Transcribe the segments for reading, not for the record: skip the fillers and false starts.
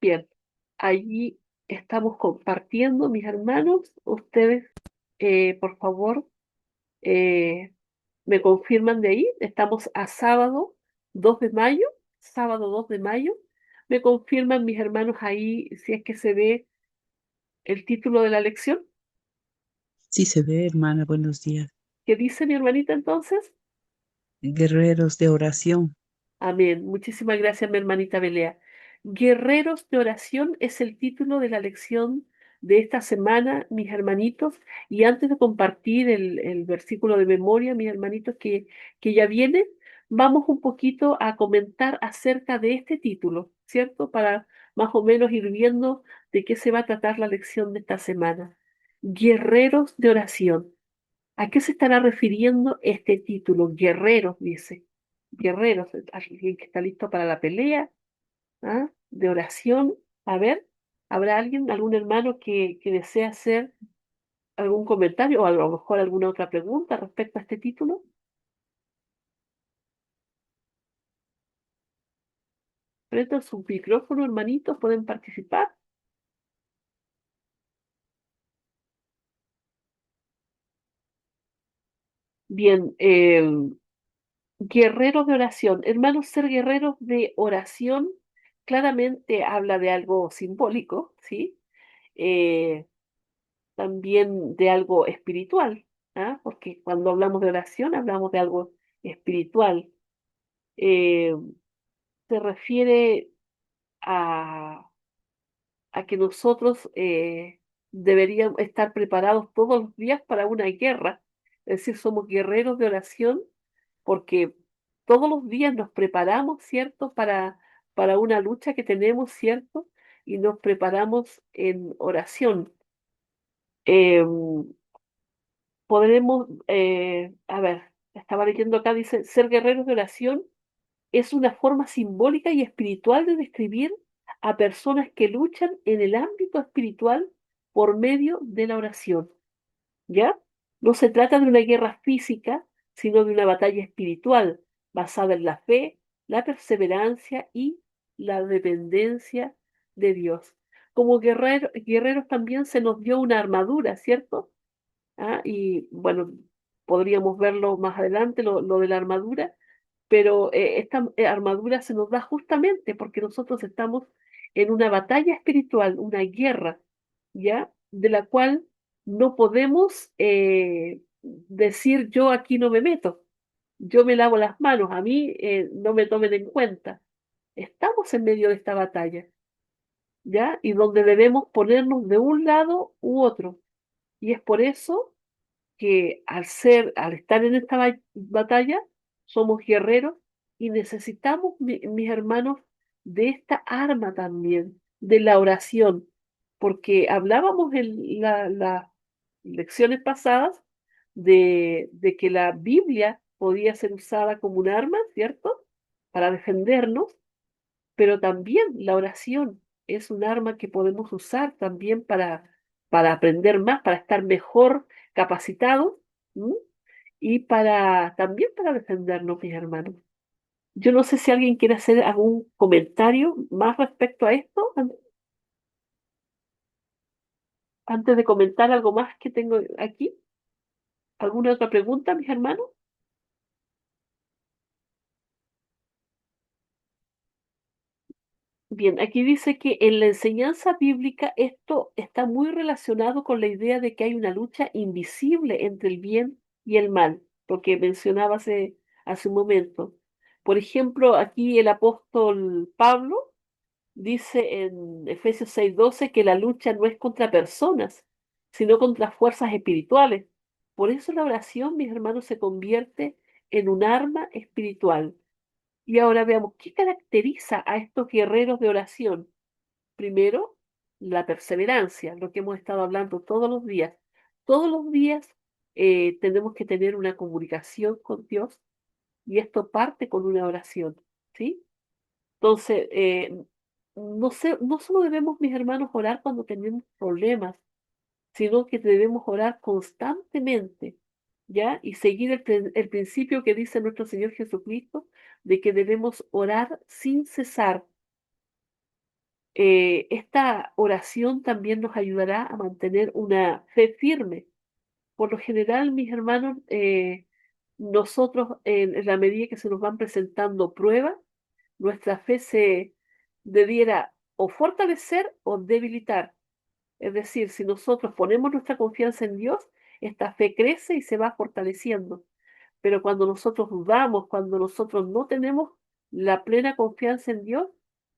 Bien, allí estamos compartiendo, mis hermanos. Ustedes, por favor, eh, me confirman de ahí. Estamos a sábado 2 de mayo, sábado 2 de mayo. Me confirman mis hermanos ahí si es que se ve el título de la lección. Sí se ve, hermana, buenos días. ¿Qué dice mi hermanita entonces? Guerreros de oración. Amén. Muchísimas gracias, mi hermanita Belea. Guerreros de oración es el título de la lección de esta semana, mis hermanitos. Y antes de compartir el versículo de memoria, mis hermanitos, que ya viene, vamos un poquito a comentar acerca de este título, ¿cierto? Para más o menos ir viendo de qué se va a tratar la lección de esta semana. Guerreros de oración. ¿A qué se estará refiriendo este título? Guerreros, dice. Guerreros, alguien que está listo para la pelea, ¿ah? De oración. A ver, ¿habrá alguien, algún hermano que desea hacer algún comentario o a lo mejor alguna otra pregunta respecto a este título? Prendan su micrófono, hermanitos, pueden participar. Bien, guerreros de oración. Hermanos, ser guerreros de oración claramente habla de algo simbólico, ¿sí? Eh, También de algo espiritual, ¿ah? Porque cuando hablamos de oración hablamos de algo espiritual. Eh, Se refiere a, a que nosotros deberíamos estar preparados todos los días para una guerra. Es decir, somos guerreros de oración porque todos los días nos preparamos, ¿cierto? Para una lucha que tenemos, ¿cierto? Y nos preparamos en oración. Em, Podremos, a ver, estaba leyendo acá, dice, ser guerreros de oración es una forma simbólica y espiritual de describir a personas que luchan en el ámbito espiritual por medio de la oración, ¿ya? No se trata de una guerra física, sino de una batalla espiritual basada en la fe, la perseverancia y la dependencia de Dios. Como guerreros también se nos dio una armadura, ¿cierto? ¿Ah? Y bueno, podríamos verlo más adelante, lo de la armadura, pero esta armadura se nos da justamente porque nosotros estamos en una batalla espiritual, una guerra, ¿ya? De la cual no podemos decir yo aquí no me meto, yo me lavo las manos, a mí no me tomen en cuenta. Estamos en medio de esta batalla, ¿ya? Y donde debemos ponernos de un lado u otro. Y es por eso que al estar en esta batalla, somos guerreros y necesitamos, mis hermanos, de esta arma también, de la oración, porque hablábamos en las lecciones pasadas de que la Biblia podía ser usada como un arma, ¿cierto? Para defendernos, pero también la oración es un arma que podemos usar también para aprender más, para estar mejor capacitados, ¿m? Y para también para defendernos, mis hermanos. Yo no sé si alguien quiere hacer algún comentario más respecto a esto, antes de comentar algo más que tengo aquí. ¿Alguna otra pregunta, mis hermanos? Bien, aquí dice que en la enseñanza bíblica esto está muy relacionado con la idea de que hay una lucha invisible entre el bien y el mal, lo que mencionaba hace un momento. Por ejemplo, aquí el apóstol Pablo dice en Efesios 6:12 que la lucha no es contra personas, sino contra fuerzas espirituales. Por eso la oración, mis hermanos, se convierte en un arma espiritual. Y ahora veamos qué caracteriza a estos guerreros de oración. Primero, la perseverancia, lo que hemos estado hablando todos los días. Todos los días tenemos que tener una comunicación con Dios y esto parte con una oración, ¿sí? Entonces, no sé, no solo debemos, mis hermanos, orar cuando tenemos problemas, sino que debemos orar constantemente, ¿ya? Y seguir el principio que dice nuestro Señor Jesucristo de que debemos orar sin cesar. esta oración también nos ayudará a mantener una fe firme. Por lo general, mis hermanos, nosotros en la medida que se nos van presentando pruebas, nuestra fe se debiera o fortalecer o debilitar. Es decir, si nosotros ponemos nuestra confianza en Dios, esta fe crece y se va fortaleciendo. Pero cuando nosotros dudamos, cuando nosotros no tenemos la plena confianza en Dios,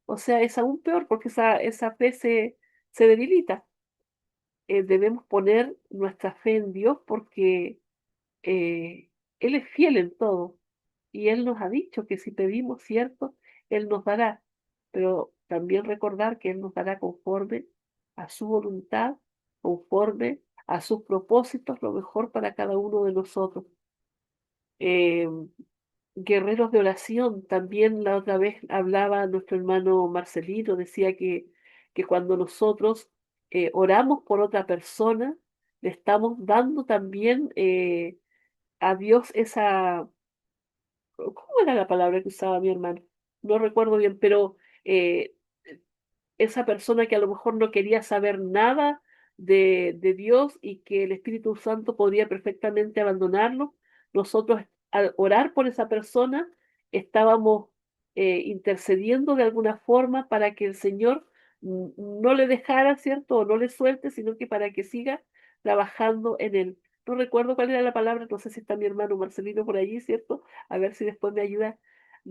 o sea, es aún peor porque esa fe se debilita. Debemos poner nuestra fe en Dios porque eh, Él es fiel en todo y Él nos ha dicho que si pedimos cierto, Él nos dará, pero también recordar que Él nos dará conforme a su voluntad, conforme a sus propósitos, lo mejor para cada uno de nosotros. Eh, Guerreros de oración, también la otra vez hablaba nuestro hermano Marcelino, decía que cuando nosotros oramos por otra persona, le estamos dando también a Dios esa, ¿cómo era la palabra que usaba mi hermano? No recuerdo bien, pero eh, esa persona que a lo mejor no quería saber nada de Dios y que el Espíritu Santo podría perfectamente abandonarlo, nosotros al orar por esa persona estábamos intercediendo de alguna forma para que el Señor no le dejara, ¿cierto? O no le suelte, sino que para que siga trabajando en él. No recuerdo cuál era la palabra, no sé si está mi hermano Marcelino por allí, ¿cierto? A ver si después me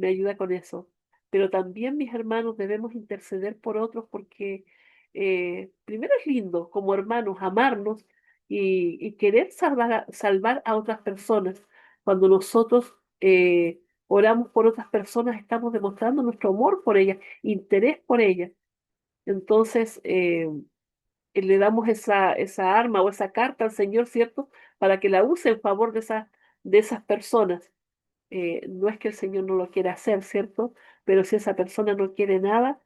ayuda con eso. Pero también, mis hermanos, debemos interceder por otros porque primero es lindo como hermanos amarnos y querer salvar a otras personas. Cuando nosotros oramos por otras personas, estamos demostrando nuestro amor por ellas, interés por ellas. Entonces, le damos esa arma o esa carta al Señor, ¿cierto? Para que la use en favor de esas personas. No es que el Señor no lo quiera hacer, ¿cierto? Pero si esa persona no quiere nada,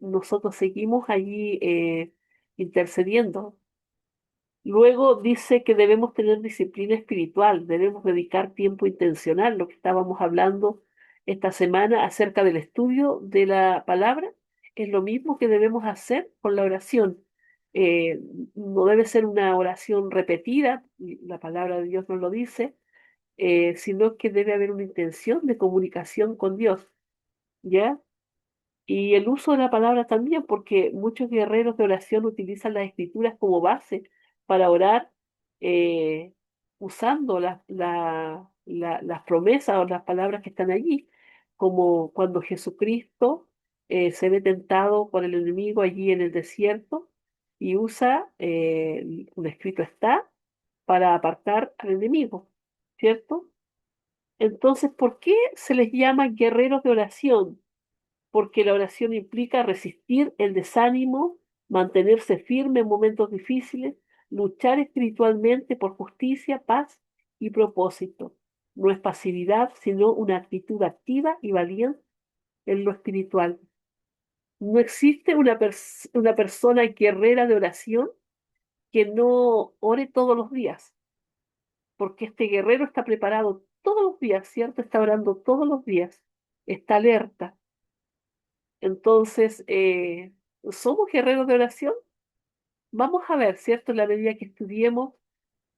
nosotros seguimos allí intercediendo. Luego dice que debemos tener disciplina espiritual, debemos dedicar tiempo intencional, lo que estábamos hablando esta semana acerca del estudio de la palabra, es lo mismo que debemos hacer con la oración. Eh, no debe ser una oración repetida, la palabra de Dios nos lo dice, sino que debe haber una intención de comunicación con Dios, ¿ya? Y el uso de la palabra también, porque muchos guerreros de oración utilizan las escrituras como base para orar, eh, usando las promesas o las palabras que están allí, como cuando Jesucristo se ve tentado por el enemigo allí en el desierto y usa un escrito está para apartar al enemigo, ¿cierto? Entonces, ¿por qué se les llama guerreros de oración? Porque la oración implica resistir el desánimo, mantenerse firme en momentos difíciles, luchar espiritualmente por justicia, paz y propósito. No es pasividad, sino una actitud activa y valiente en lo espiritual. No existe una persona guerrera de oración que no ore todos los días, porque este guerrero está preparado todos los días, ¿cierto? Está orando todos los días, está alerta. Entonces, ¿somos guerreros de oración? Vamos a ver, ¿cierto? En la medida que estudiemos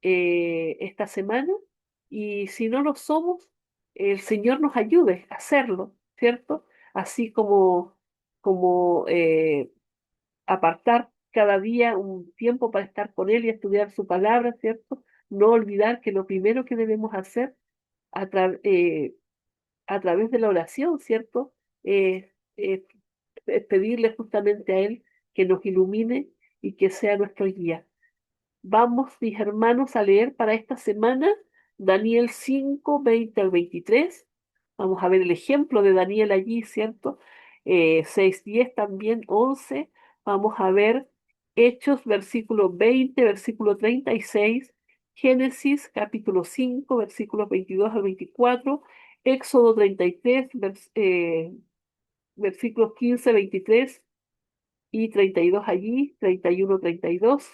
esta semana y si no lo somos, el Señor nos ayude a hacerlo, ¿cierto? Así como apartar cada día un tiempo para estar con Él y estudiar su palabra, ¿cierto? No olvidar que lo primero que debemos hacer a, a través de la oración, ¿cierto? Es pedirle justamente a Él que nos ilumine y que sea nuestro guía. Vamos, mis hermanos, a leer para esta semana Daniel 5 20 al 23. Vamos a ver el ejemplo de Daniel allí, ¿cierto? 6, 10 también, 11. Vamos a ver Hechos, versículo 20, versículo 36. Génesis, capítulo 5, versículos 22 al 24. Éxodo 33, versículos 15, 23 y 32 allí, 31, 32.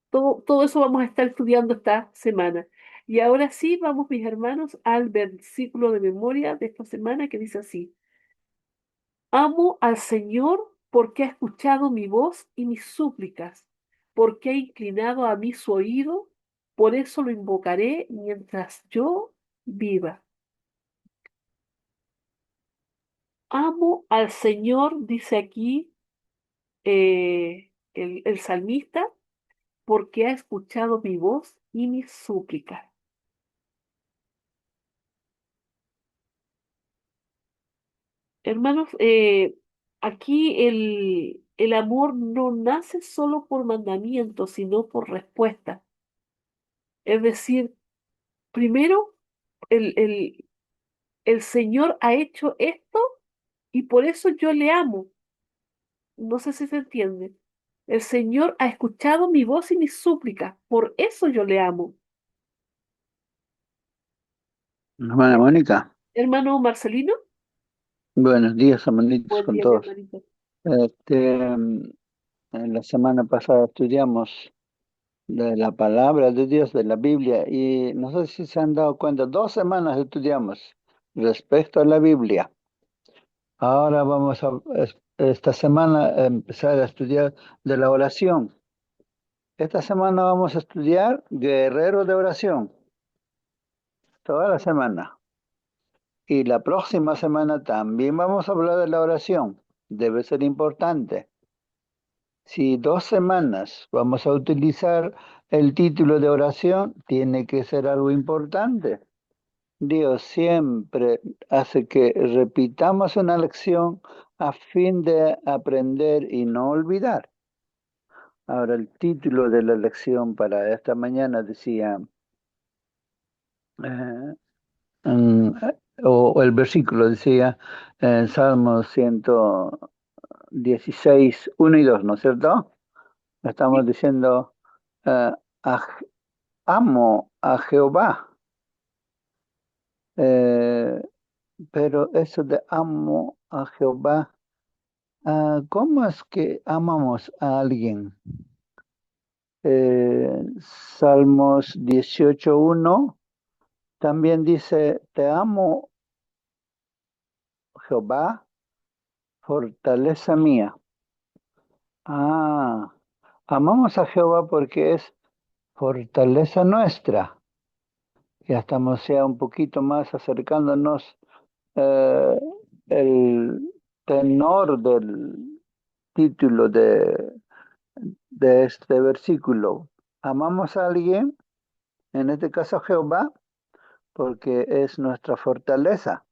Todo eso vamos a estar estudiando esta semana. Y ahora sí, vamos, mis hermanos, al versículo de memoria de esta semana que dice así: Amo al Señor porque ha escuchado mi voz y mis súplicas, porque ha inclinado a mí su oído, por eso lo invocaré mientras yo viva. Amo al Señor, dice aquí el salmista, porque ha escuchado mi voz y mis súplicas. Hermanos, aquí el amor no nace solo por mandamiento, sino por respuesta. Es decir, primero el, el Señor ha hecho esto y por eso yo le amo. No sé si se entiende. El Señor ha escuchado mi voz y mis súplicas, por eso yo le amo. Hermana Eh, Mónica, Hermano Marcelino, buenos días, hermanitos buen con día, mi todos. hermanito. En la semana pasada estudiamos de la palabra de Dios, de la Biblia, y no sé si se han dado cuenta, 2 semanas estudiamos respecto a la Biblia. Ahora vamos esta semana a empezar a estudiar de la oración. Esta semana vamos a estudiar guerrero de oración, toda la semana. Y la próxima semana también vamos a hablar de la oración. Debe ser importante. Si 2 semanas vamos a utilizar el título de oración, tiene que ser algo importante. Dios siempre hace que repitamos una lección a fin de aprender y no olvidar. Ahora, el título de la lección para esta mañana decía, eh, mm, o el versículo decía en Salmos 116, 1 y 2, ¿no es cierto? Sí, Estamos diciendo, eh, amo a Jehová, eh, pero eso de amo a Jehová, ¿cómo es que amamos a alguien? Salmos 18:1 también dice, te amo Jehová, fortaleza mía. Ah, amamos a Jehová porque es fortaleza nuestra. Ya estamos ya un poquito más acercándonos eh, el tenor del título de este versículo. Amamos a alguien, en este caso a Jehová, porque es nuestra fortaleza.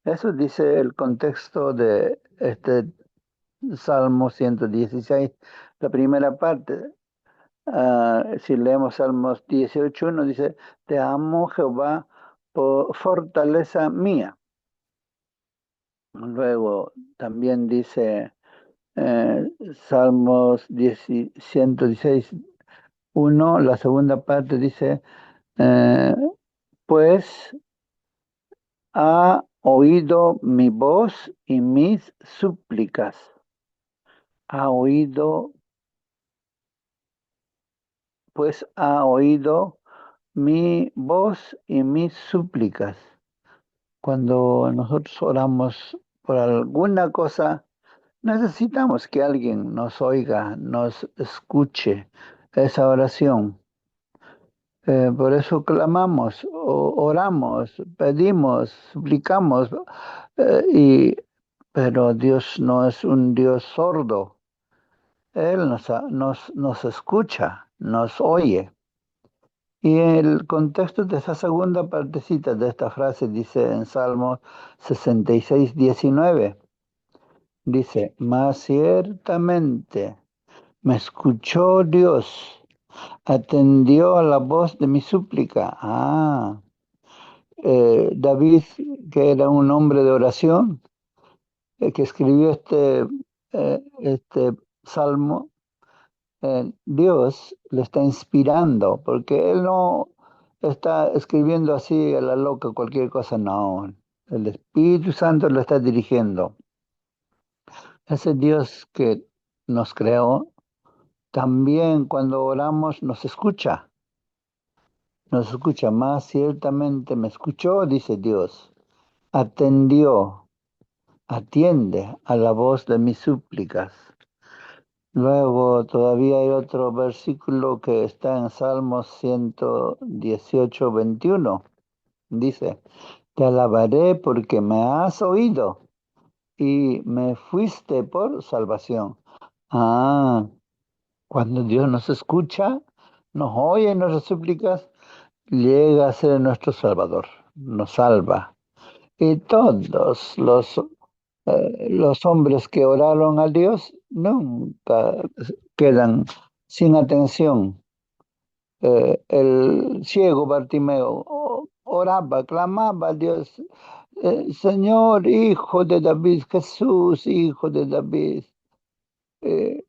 Eso dice el contexto de este Salmo 116, la primera parte. Si leemos Salmos 18:1, dice, te amo Jehová, por fortaleza mía. Luego también dice Salmos 116:1, la segunda parte dice, eh, pues ha oído mi voz y mis súplicas. Ha oído, pues ha oído mi voz y mis súplicas. Cuando nosotros oramos por alguna cosa, necesitamos que alguien nos oiga, nos escuche esa oración. Por eso clamamos, oramos, pedimos, suplicamos, pero Dios no es un Dios sordo. Él nos escucha, nos oye. Y el contexto de esa segunda partecita de esta frase dice en Salmo 66:19, dice, mas ciertamente me escuchó Dios, atendió a la voz de mi súplica. David, que era un hombre de oración, que escribió este salmo, Dios le está inspirando, porque él no está escribiendo así a la loca cualquier cosa, no. El Espíritu Santo lo está dirigiendo. Ese Dios que nos creó, también cuando oramos nos escucha más ciertamente, me escuchó, dice Dios, atendió atiende a la voz de mis súplicas. Luego todavía hay otro versículo que está en Salmos 118:21. Dice, te alabaré porque me has oído y me fuiste por salvación. Ah, cuando Dios nos escucha, nos oye nuestras súplicas, llega a ser nuestro Salvador, nos salva. Y todos los hombres que oraron a Dios nunca quedan sin atención. El ciego Bartimeo oraba, clamaba a Dios, Señor, hijo de David, Jesús, hijo de David, eh,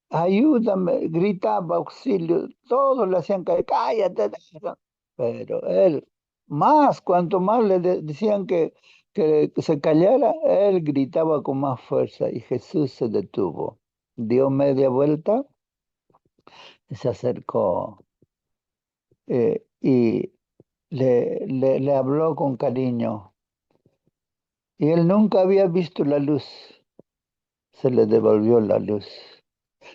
ayúdame, gritaba auxilio, todos le hacían caer, cállate, pero él, cuanto más decían que se callara, él gritaba con más fuerza y Jesús se detuvo, dio media vuelta y se acercó y le habló con cariño. Y él nunca había visto la luz, se le devolvió la luz.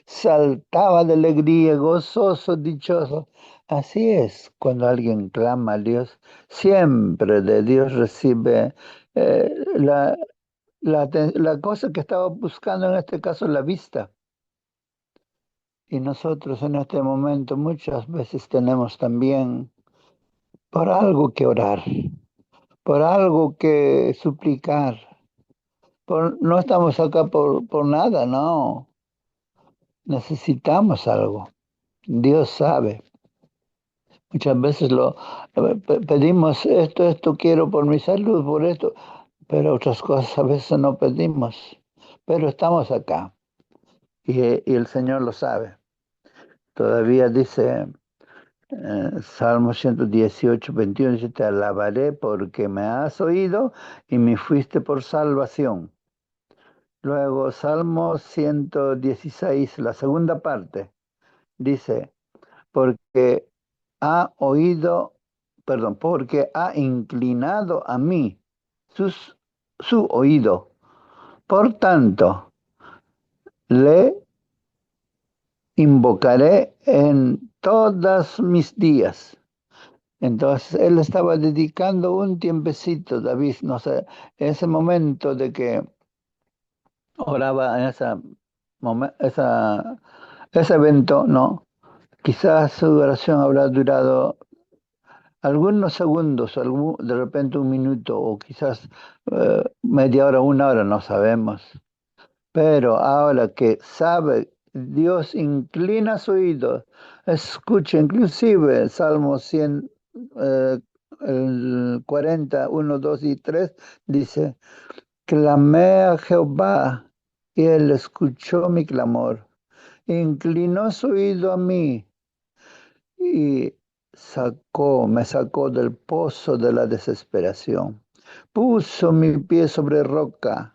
Saltaba de alegría, gozoso, dichoso. Así es, cuando alguien clama a Dios, siempre de Dios recibe eh, la, la cosa que estaba buscando, en este caso la vista. Y nosotros en este momento muchas veces tenemos también por algo que orar, por algo que suplicar. No estamos acá por nada, no. Necesitamos algo. Dios sabe. Muchas veces pedimos esto quiero por mi salud, por esto, pero otras cosas a veces no pedimos. Pero estamos acá y el Señor lo sabe. Todavía dice Salmo 118:21, dice, te alabaré porque me has oído y me fuiste por salvación. Luego Salmo 116, la segunda parte, dice, porque ha oído, perdón, porque ha inclinado a mí su oído. Por tanto, le invocaré en todos mis días. Entonces, él estaba dedicando un tiempecito, David, no sé, ese momento de que oraba en ese evento, ¿no? Quizás su oración habrá durado algunos segundos, de repente un minuto o quizás media hora, una hora, no sabemos. Pero ahora que sabe, Dios inclina su oído, escucha, inclusive Salmo 100, el 40, 1, 2 y 3, dice, clamé a Jehová y él escuchó mi clamor, inclinó su oído a mí y me sacó del pozo de la desesperación. Puso mi pie sobre roca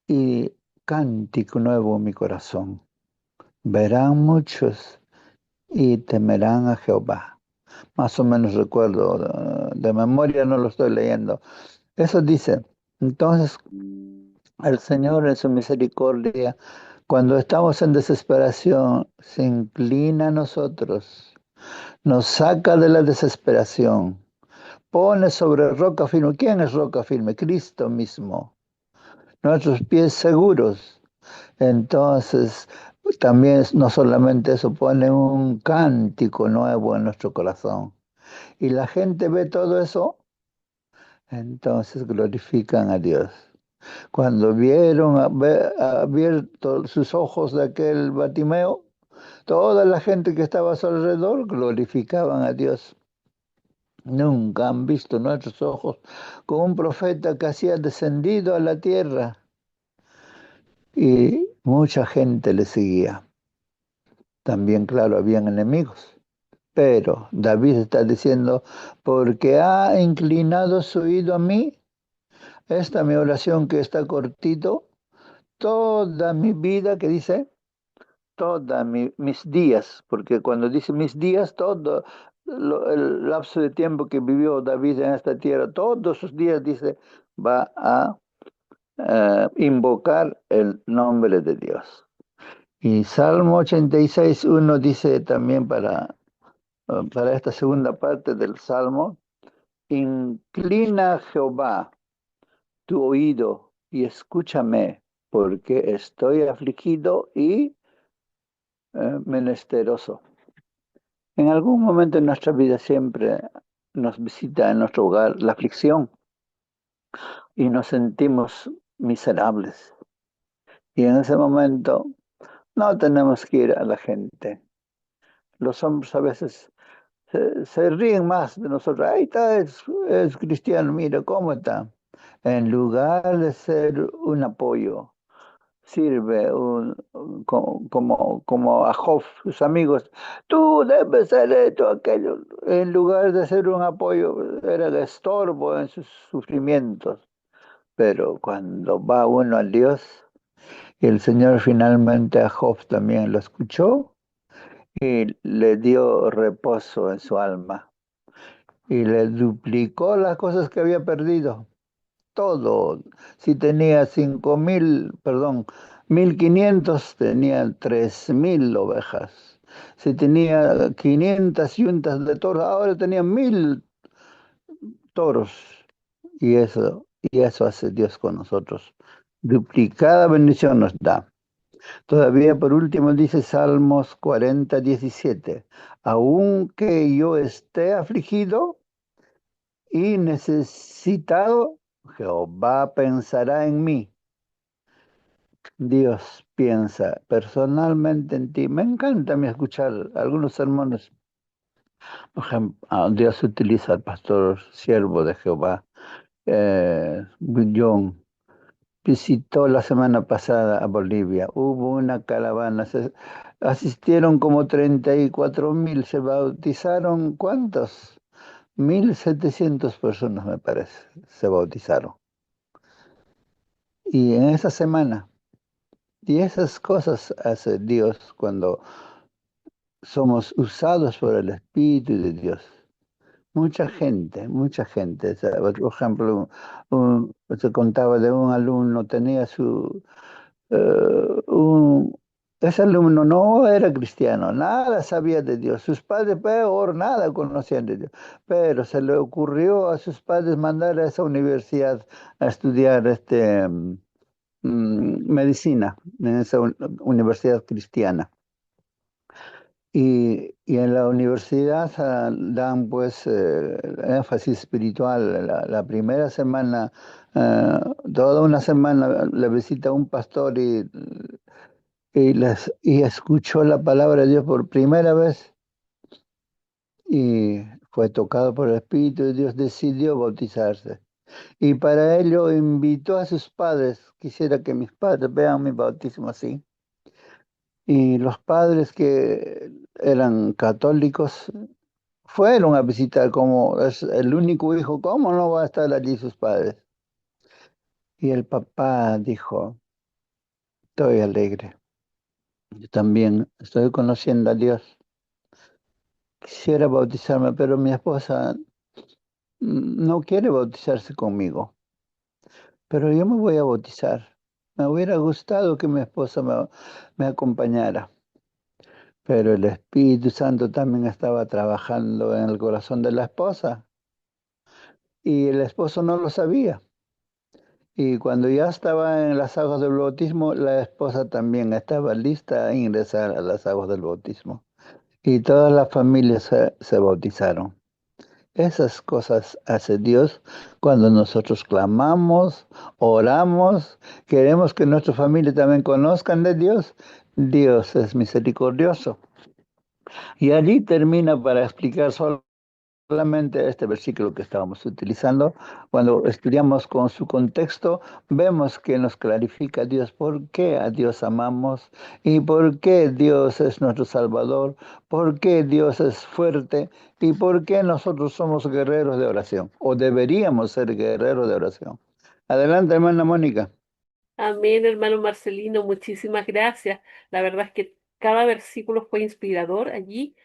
y cántico nuevo en mi corazón. Verán muchos y temerán a Jehová. Más o menos recuerdo, de memoria no lo estoy leyendo. Eso dice, entonces el Señor en su misericordia, cuando estamos en desesperación, se inclina a nosotros, nos saca de la desesperación, pone sobre roca firme. ¿Quién es roca firme? Cristo mismo. Nuestros pies seguros. Entonces, también no solamente eso, pone un cántico nuevo en nuestro corazón. Y la gente ve todo eso, entonces glorifican a Dios. Cuando vieron abierto sus ojos de aquel Bartimeo, toda la gente que estaba a su alrededor glorificaban a Dios. Nunca han visto nuestros ojos con un profeta que hacía descendido a la tierra y mucha gente le seguía. También, claro, habían enemigos. Pero David está diciendo, porque ha inclinado su oído a mí, esta mi oración que está cortito, toda mi vida, que dice, mis días, porque cuando dice mis días, todo, el lapso de tiempo que vivió David en esta tierra, todos sus días, dice, va a invocar el nombre de Dios. Y Salmo 86:1 dice también para esta segunda parte del Salmo, inclina Jehová tu oído y escúchame, porque estoy afligido y menesteroso. En algún momento en nuestra vida siempre nos visita en nuestro hogar la aflicción y nos sentimos miserables. Y en ese momento no tenemos que ir a la gente. Los hombres a veces se ríen más de nosotros. Ahí está, es cristiano, mira cómo está. En lugar de ser un apoyo, sirve como a Job, sus amigos. Tú debes ser esto, aquello. En lugar de ser un apoyo, era el estorbo en sus sufrimientos. Pero cuando va uno a Dios, y el Señor finalmente a Job también lo escuchó y le dio reposo en su alma y le duplicó las cosas que había perdido. Todo. Si tenía 5,000, perdón, 1,500, tenía 3,000 ovejas. Si tenía 500 yuntas de toros, ahora tenía 1,000 toros. Y eso hace Dios con nosotros. Duplicada bendición nos da. Todavía por último dice Salmos 40:17. Aunque yo esté afligido y necesitado, Jehová pensará en mí. Dios piensa personalmente en ti. Me encanta a mí escuchar algunos sermones. Por ejemplo, Dios utiliza al pastor siervo de Jehová, John. Visitó la semana pasada a Bolivia. Hubo una caravana. Asistieron como 34,000. Se bautizaron, ¿cuántos? 1,700 personas, me parece, se bautizaron. Y en esa semana, y esas cosas hace Dios cuando somos usados por el Espíritu de Dios. Mucha gente, mucha gente. O sea, por ejemplo, se contaba de un alumno, tenía eh, un- ese alumno no era cristiano, nada sabía de Dios. Sus padres peor, nada conocían de Dios. Pero se le ocurrió a sus padres mandar a esa universidad a estudiar medicina, en esa universidad cristiana. Y en la universidad dan pues énfasis espiritual. La primera semana, toda una semana le visita un pastor y escuchó la palabra de Dios por primera vez y fue tocado por el Espíritu de Dios, decidió bautizarse. Y para ello invitó a sus padres, quisiera que mis padres vean mi bautismo así. Y los padres que eran católicos fueron a visitar, como es el único hijo, ¿cómo no va a estar allí sus padres? Y el papá dijo, estoy alegre, yo también estoy conociendo a Dios. Quisiera bautizarme, pero mi esposa no quiere bautizarse conmigo, pero yo me voy a bautizar. Me hubiera gustado que mi esposa me acompañara, pero el Espíritu Santo también estaba trabajando en el corazón de la esposa y el esposo no lo sabía. Y cuando ya estaba en las aguas del bautismo, la esposa también estaba lista a ingresar a las aguas del bautismo. Y todas las familias se bautizaron. Esas cosas hace Dios cuando nosotros clamamos, oramos, queremos que nuestra familia también conozcan de Dios. Dios es misericordioso. Y allí termina para explicar solamente este versículo que estábamos utilizando. Cuando estudiamos con su contexto, vemos que nos clarifica Dios por qué a Dios amamos y por qué Dios es nuestro Salvador, por qué Dios es fuerte y por qué nosotros somos guerreros de oración o deberíamos ser guerreros de oración. Adelante, hermana Mónica. Amén, hermano Marcelino, muchísimas gracias. La verdad es que cada versículo fue inspirador allí.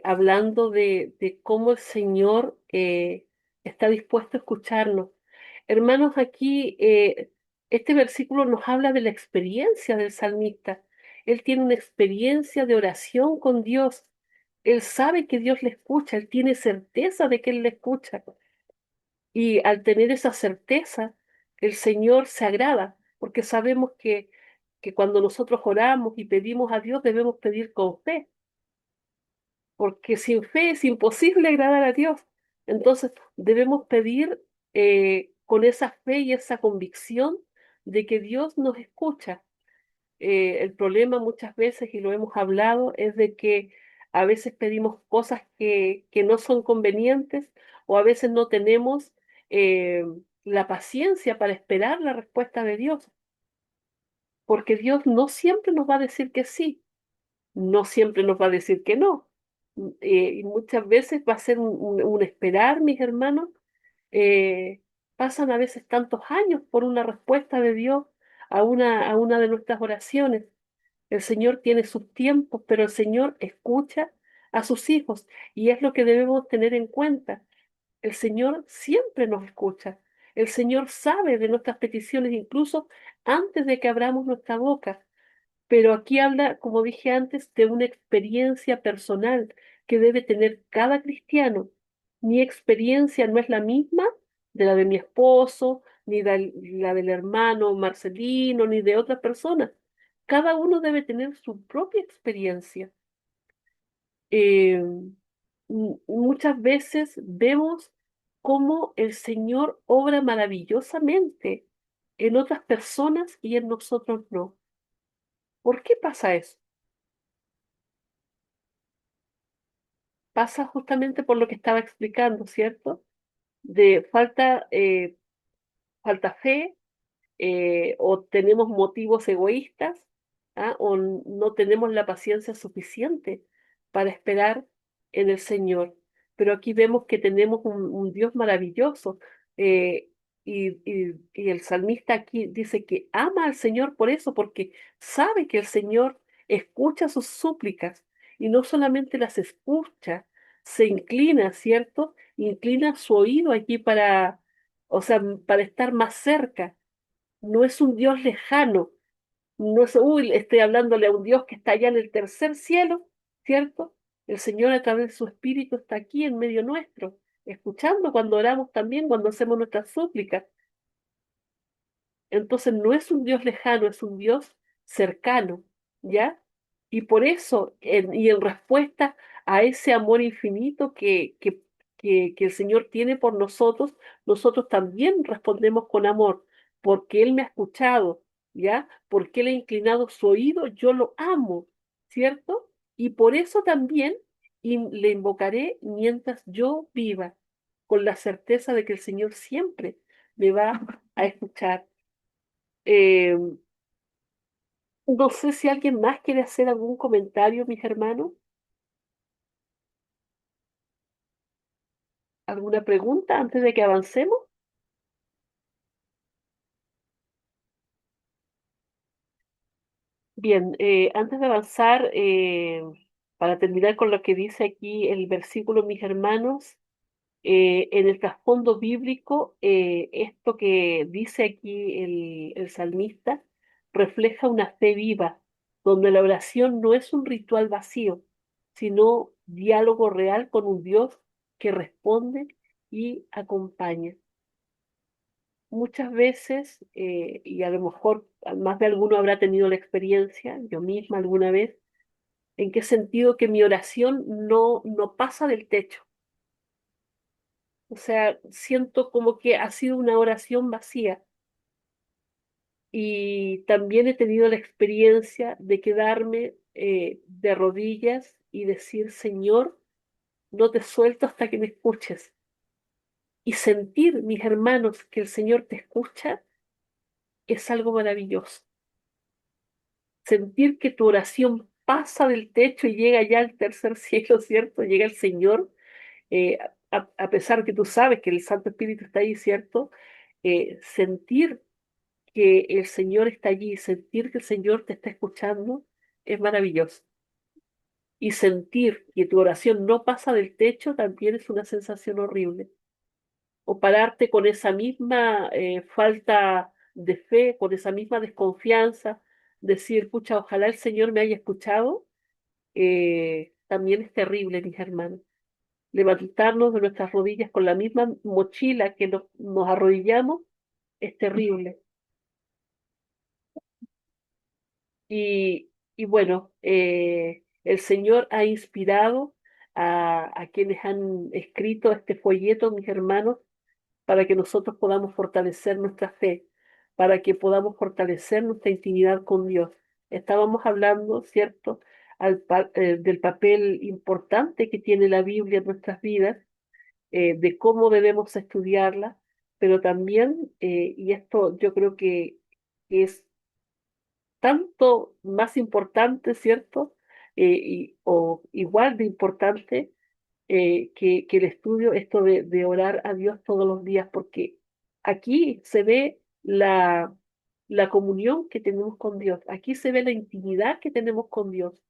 hablando de cómo el Señor está dispuesto a escucharnos. Hermanos, aquí este versículo nos habla de la experiencia del salmista. Él tiene una experiencia de oración con Dios. Él sabe que Dios le escucha, él tiene certeza de que él le escucha. Y al tener esa certeza, el Señor se agrada, porque sabemos que cuando nosotros oramos y pedimos a Dios, debemos pedir con fe, porque sin fe es imposible agradar a Dios. Entonces, debemos pedir con esa fe y esa convicción de que Dios nos escucha. El problema muchas veces, y lo hemos hablado, es de que a veces pedimos cosas que no son convenientes o a veces no tenemos eh, la paciencia para esperar la respuesta de Dios, porque Dios no siempre nos va a decir que sí, no siempre nos va a decir que no. Y muchas veces va a ser un esperar, mis hermanos. eh, Pasan a veces tantos años por una respuesta de Dios a una de nuestras oraciones. El Señor tiene sus tiempos, pero el Señor escucha a sus hijos y es lo que debemos tener en cuenta. El Señor siempre nos escucha. El Señor sabe de nuestras peticiones incluso antes de que abramos nuestra boca. Pero aquí habla, como dije antes, de una experiencia personal que debe tener cada cristiano. Mi experiencia no es la misma de la de mi esposo, ni de la del hermano Marcelino, ni de otra persona. Cada uno debe tener su propia experiencia. Eh, Muchas veces vemos cómo el Señor obra maravillosamente en otras personas y en nosotros no. ¿Por qué pasa eso? Pasa justamente por lo que estaba explicando, ¿cierto? De falta fe, o tenemos motivos egoístas, ¿ah? O no tenemos la paciencia suficiente para esperar en el Señor. Pero aquí vemos que tenemos un Dios maravilloso, eh, y el salmista aquí dice que ama al Señor por eso, porque sabe que el Señor escucha sus súplicas y no solamente las escucha, se inclina, ¿cierto? Inclina su oído allí para, o sea, para estar más cerca. No es un Dios lejano, no es, uy, estoy hablándole a un Dios que está allá en el tercer cielo, ¿cierto? El Señor a través de su Espíritu está aquí en medio nuestro, escuchando cuando oramos también, cuando hacemos nuestras súplicas. Entonces no es un Dios lejano, es un Dios cercano, ¿ya? Y por eso, y en respuesta a ese amor infinito que el Señor tiene por nosotros, nosotros también respondemos con amor, porque Él me ha escuchado, ¿ya? Porque Él ha inclinado su oído, yo lo amo, ¿cierto? Y por eso también le invocaré mientras yo viva, con la certeza de que el Señor siempre me va a escuchar. Eh, no sé si alguien más quiere hacer algún comentario, mis hermanos, alguna pregunta antes de que avancemos. Bien, antes de avanzar, para terminar con lo que dice aquí el versículo, mis hermanos, en el trasfondo bíblico, esto que dice aquí el salmista refleja una fe viva, donde la oración no es un ritual vacío, sino diálogo real con un Dios que responde y acompaña. Muchas veces, y a lo mejor más de alguno habrá tenido la experiencia, yo misma alguna vez, en qué sentido que mi oración no pasa del techo. O sea, siento como que ha sido una oración vacía. Y también he tenido la experiencia de quedarme de rodillas y decir, Señor, no te suelto hasta que me escuches. Y sentir, mis hermanos, que el Señor te escucha es algo maravilloso. Sentir que tu oración pasa del techo y llega ya al tercer cielo, ¿cierto? Llega el Señor, a pesar que tú sabes que el Santo Espíritu está ahí, ¿cierto? Sentir que el Señor está allí, sentir que el Señor te está escuchando, es maravilloso. y sentir que tu oración no pasa del techo también es una sensación horrible. O pararte con esa misma falta de fe, con esa misma desconfianza, decir, pucha, ojalá el Señor me haya escuchado, también es terrible, mis hermanos. Levantarnos de nuestras rodillas con la misma mochila que nos arrodillamos es terrible. Y bueno, el Señor ha inspirado a quienes han escrito este folleto, mis hermanos, para que nosotros podamos fortalecer nuestra fe, para que podamos fortalecer nuestra intimidad con Dios. Estábamos hablando, ¿cierto?, del papel importante que tiene la Biblia en nuestras vidas, de cómo debemos estudiarla, pero también, y esto yo creo que es tanto más importante, ¿cierto? O igual de importante que el estudio, esto de orar a Dios todos los días, porque aquí se ve la comunión que tenemos con Dios, aquí se ve la intimidad que tenemos con Dios.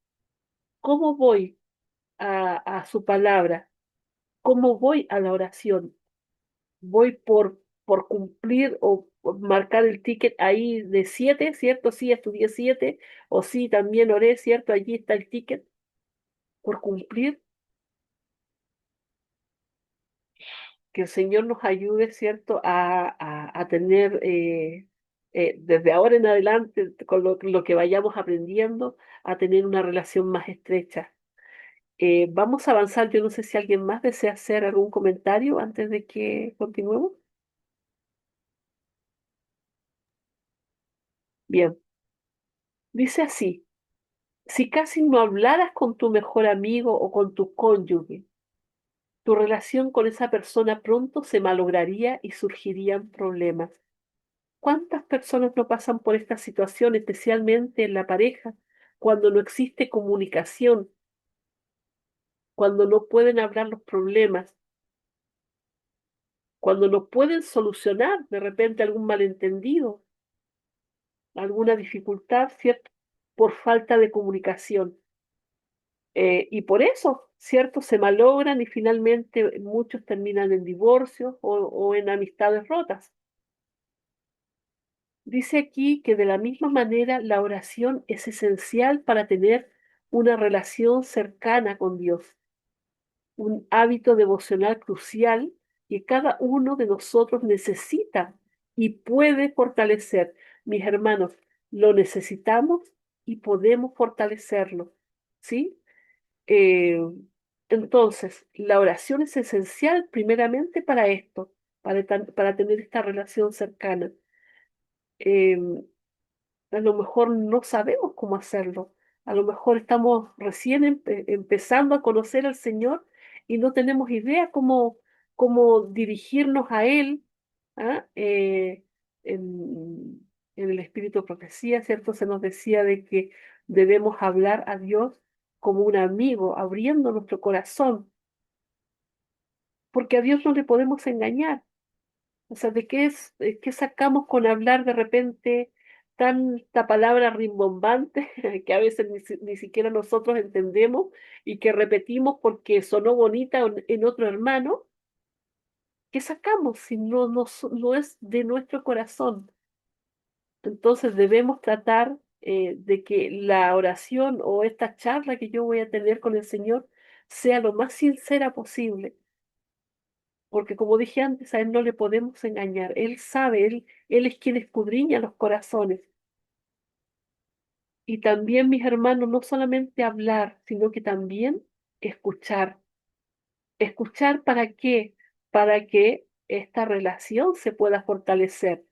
¿Cómo voy a su palabra? ¿Cómo voy a la oración? ¿Voy por cumplir o por marcar el ticket ahí de 7, ¿cierto? Sí, estudié 7, o sí, también oré, ¿cierto? Allí está el ticket por cumplir. Que el Señor nos ayude, ¿cierto?, a tener desde ahora en adelante, con lo que vayamos aprendiendo, a tener una relación más estrecha. Vamos a avanzar. Yo no sé si alguien más desea hacer algún comentario antes de que continuemos. Bien, dice así, si casi no hablaras con tu mejor amigo o con tu cónyuge, tu relación con esa persona pronto se malograría y surgirían problemas. ¿Cuántas personas no pasan por esta situación, especialmente en la pareja, cuando no existe comunicación, cuando no pueden hablar los problemas, cuando no pueden solucionar de repente algún malentendido, alguna dificultad, ¿cierto? Por falta de comunicación. Y por eso, ¿cierto? Se malogran y finalmente muchos terminan en divorcio o en amistades rotas. Dice aquí que de la misma manera la oración es esencial para tener una relación cercana con Dios, un hábito devocional crucial que cada uno de nosotros necesita y puede fortalecer. Mis hermanos, lo necesitamos y podemos fortalecerlo, ¿sí? Eh, entonces, la oración es esencial primeramente para esto, para tener esta relación cercana. Em, a lo mejor no sabemos cómo hacerlo. A lo mejor estamos recién empezando a conocer al Señor y no tenemos idea cómo dirigirnos a Él. ¿Ah? En el Espíritu de Profecía, ¿cierto? Se nos decía de que debemos hablar a Dios como un amigo, abriendo nuestro corazón, porque a Dios no le podemos engañar. O sea, qué sacamos con hablar de repente tanta palabra rimbombante que a veces ni siquiera nosotros entendemos y que repetimos porque sonó bonita en otro hermano? ¿Qué sacamos si no es de nuestro corazón? Entonces debemos tratar de que la oración o esta charla que yo voy a tener con el Señor sea lo más sincera posible, porque como dije antes, a Él no le podemos engañar. Él sabe, Él es quien escudriña los corazones. Y también, mis hermanos, no solamente hablar, sino que también escuchar. ¿Escuchar para qué? Para que esta relación se pueda fortalecer.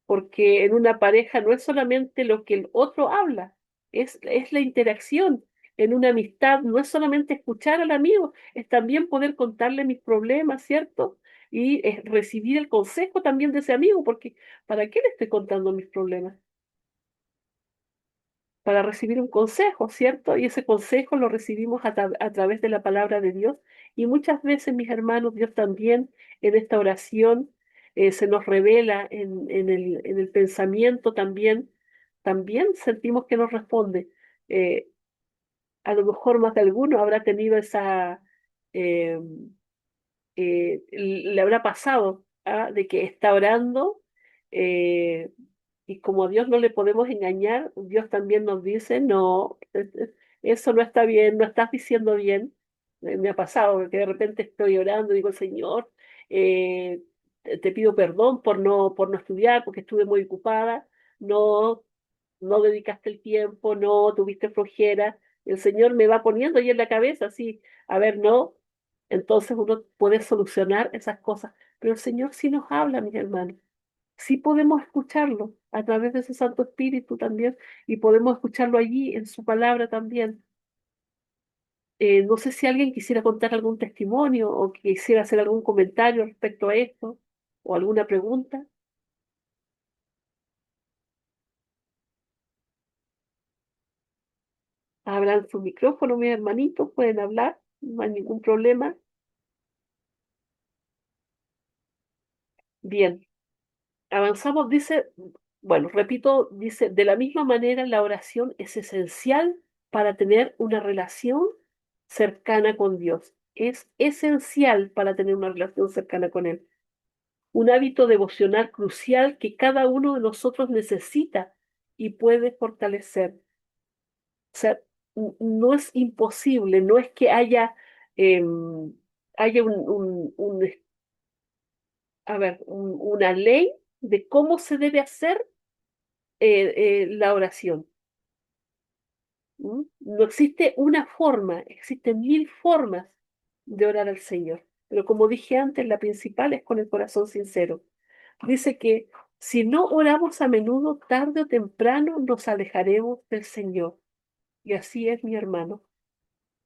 Porque en una pareja no es solamente lo que el otro habla, es la interacción. En una amistad no es solamente escuchar al amigo, es también poder contarle mis problemas, ¿cierto? Y es recibir el consejo también de ese amigo, porque ¿para qué le estoy contando mis problemas? Para recibir un consejo, ¿cierto? Y ese consejo lo recibimos a través de la palabra de Dios. Y muchas veces, mis hermanos, Dios también en esta oración se nos revela en el pensamiento también, también sentimos que nos responde. Eh, A lo mejor más de alguno habrá tenido eh, le habrá pasado, ¿ah? De que está orando, eh, y como a Dios no le podemos engañar, Dios también nos dice, no, eso no está bien, no estás diciendo bien. Me ha pasado que de repente estoy orando y digo, Señor, te pido perdón por no estudiar, porque estuve muy ocupada, no, no dedicaste el tiempo, no tuviste flojera. El Señor me va poniendo ahí en la cabeza, así, a ver, no. Entonces uno puede solucionar esas cosas. Pero el Señor sí nos habla, mis hermanos. Sí podemos escucharlo a través de ese Santo Espíritu también, y podemos escucharlo allí en su palabra también. No sé si alguien quisiera contar algún testimonio o quisiera hacer algún comentario respecto a esto o alguna pregunta. Abran su micrófono, mis hermanitos, pueden hablar, no hay ningún problema. Bien, avanzamos, dice, bueno, repito, dice, de la misma manera la oración es esencial para tener una relación cercana con Dios. Es esencial para tener una relación cercana con Él. Un hábito devocional crucial que cada uno de nosotros necesita y puede fortalecer. O sea, no es imposible, no es que haya a ver, una ley de cómo se debe hacer la oración. ¿Mm? No existe una forma, existen mil formas de orar al Señor. Pero como dije antes, la principal es con el corazón sincero. Dice que si no oramos a menudo, tarde o temprano nos alejaremos del Señor. Y así es, mi hermano.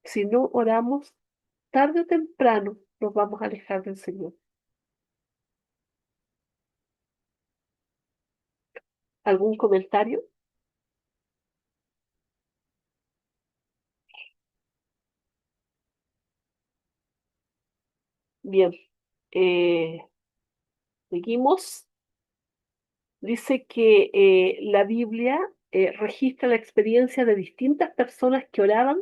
Si no oramos, tarde o temprano nos vamos a alejar del Señor. ¿Algún comentario? Bien. Eh, Seguimos. Dice que la Biblia registra la experiencia de distintas personas que oraban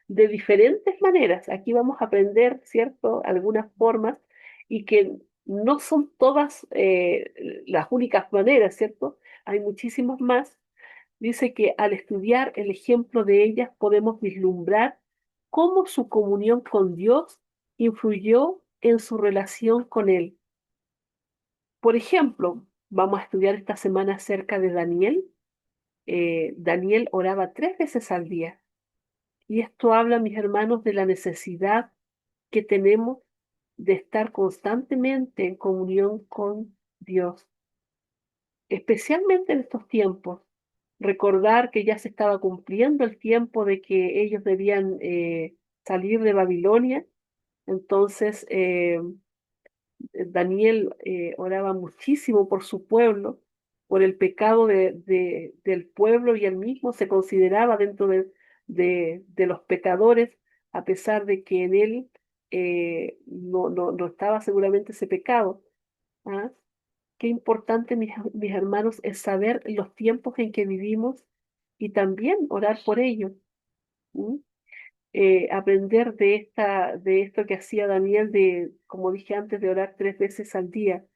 de diferentes maneras. Aquí vamos a aprender, ¿cierto?, algunas formas y que no son todas las únicas maneras, ¿cierto? Hay muchísimas más. Dice que al estudiar el ejemplo de ellas podemos vislumbrar cómo su comunión con Dios influyó en su relación con Él. Por ejemplo, vamos a estudiar esta semana acerca de Daniel. Daniel oraba 3 veces al día. Y esto habla, mis hermanos, de la necesidad que tenemos de estar constantemente en comunión con Dios, especialmente en estos tiempos. Recordar que ya se estaba cumpliendo el tiempo de que ellos debían salir de Babilonia. Entonces, Daniel oraba muchísimo por su pueblo, por el pecado del pueblo, y él mismo se consideraba dentro de los pecadores, a pesar de que en él no estaba seguramente ese pecado. ¿Ah? Qué importante, mis hermanos, es saber los tiempos en que vivimos y también orar por ellos. ¿Mm? Aprender de esto que hacía Daniel, de, como dije antes, de orar 3 veces al día,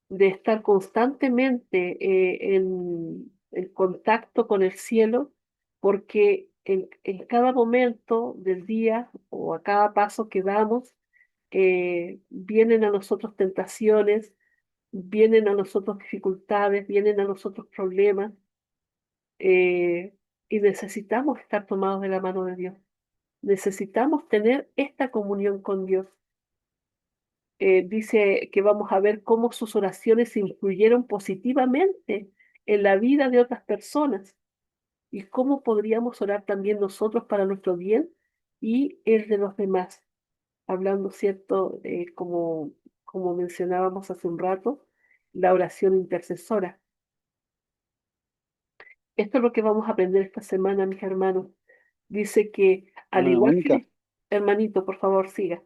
de estar constantemente en contacto con el cielo, porque en cada momento del día o a cada paso que damos, vienen a nosotros tentaciones, vienen a nosotros dificultades, vienen a nosotros problemas, y necesitamos estar tomados de la mano de Dios. Necesitamos tener esta comunión con Dios. Dice que vamos a ver cómo sus oraciones influyeron positivamente en la vida de otras personas y cómo podríamos orar también nosotros para nuestro bien y el de los demás. Hablando, ¿cierto? Como mencionábamos hace un rato, la oración intercesora. Esto es lo que vamos a aprender esta semana, mis hermanos. Dice que al Hermana igual que Mónica, hermanito, por favor, siga.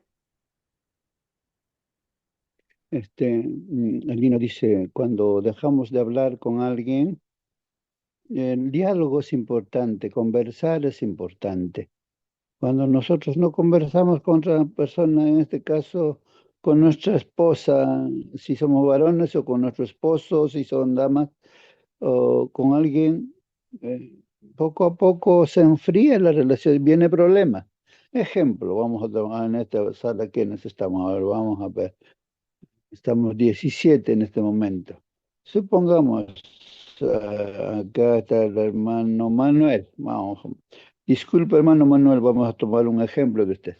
alguien nos dice, cuando dejamos de hablar con alguien, El diálogo es importante, conversar es importante. Cuando nosotros no conversamos con otra persona, en este caso con nuestra esposa, si somos varones, o con nuestro esposo, si son damas, o con alguien, eh, poco a poco se enfría la relación, viene problema. Ejemplo, vamos a tomar en esta sala quienes estamos, a ver, vamos a ver, estamos 17 en este momento. Supongamos, acá está el hermano Manuel, vamos, disculpe hermano Manuel, vamos a tomar un ejemplo de usted.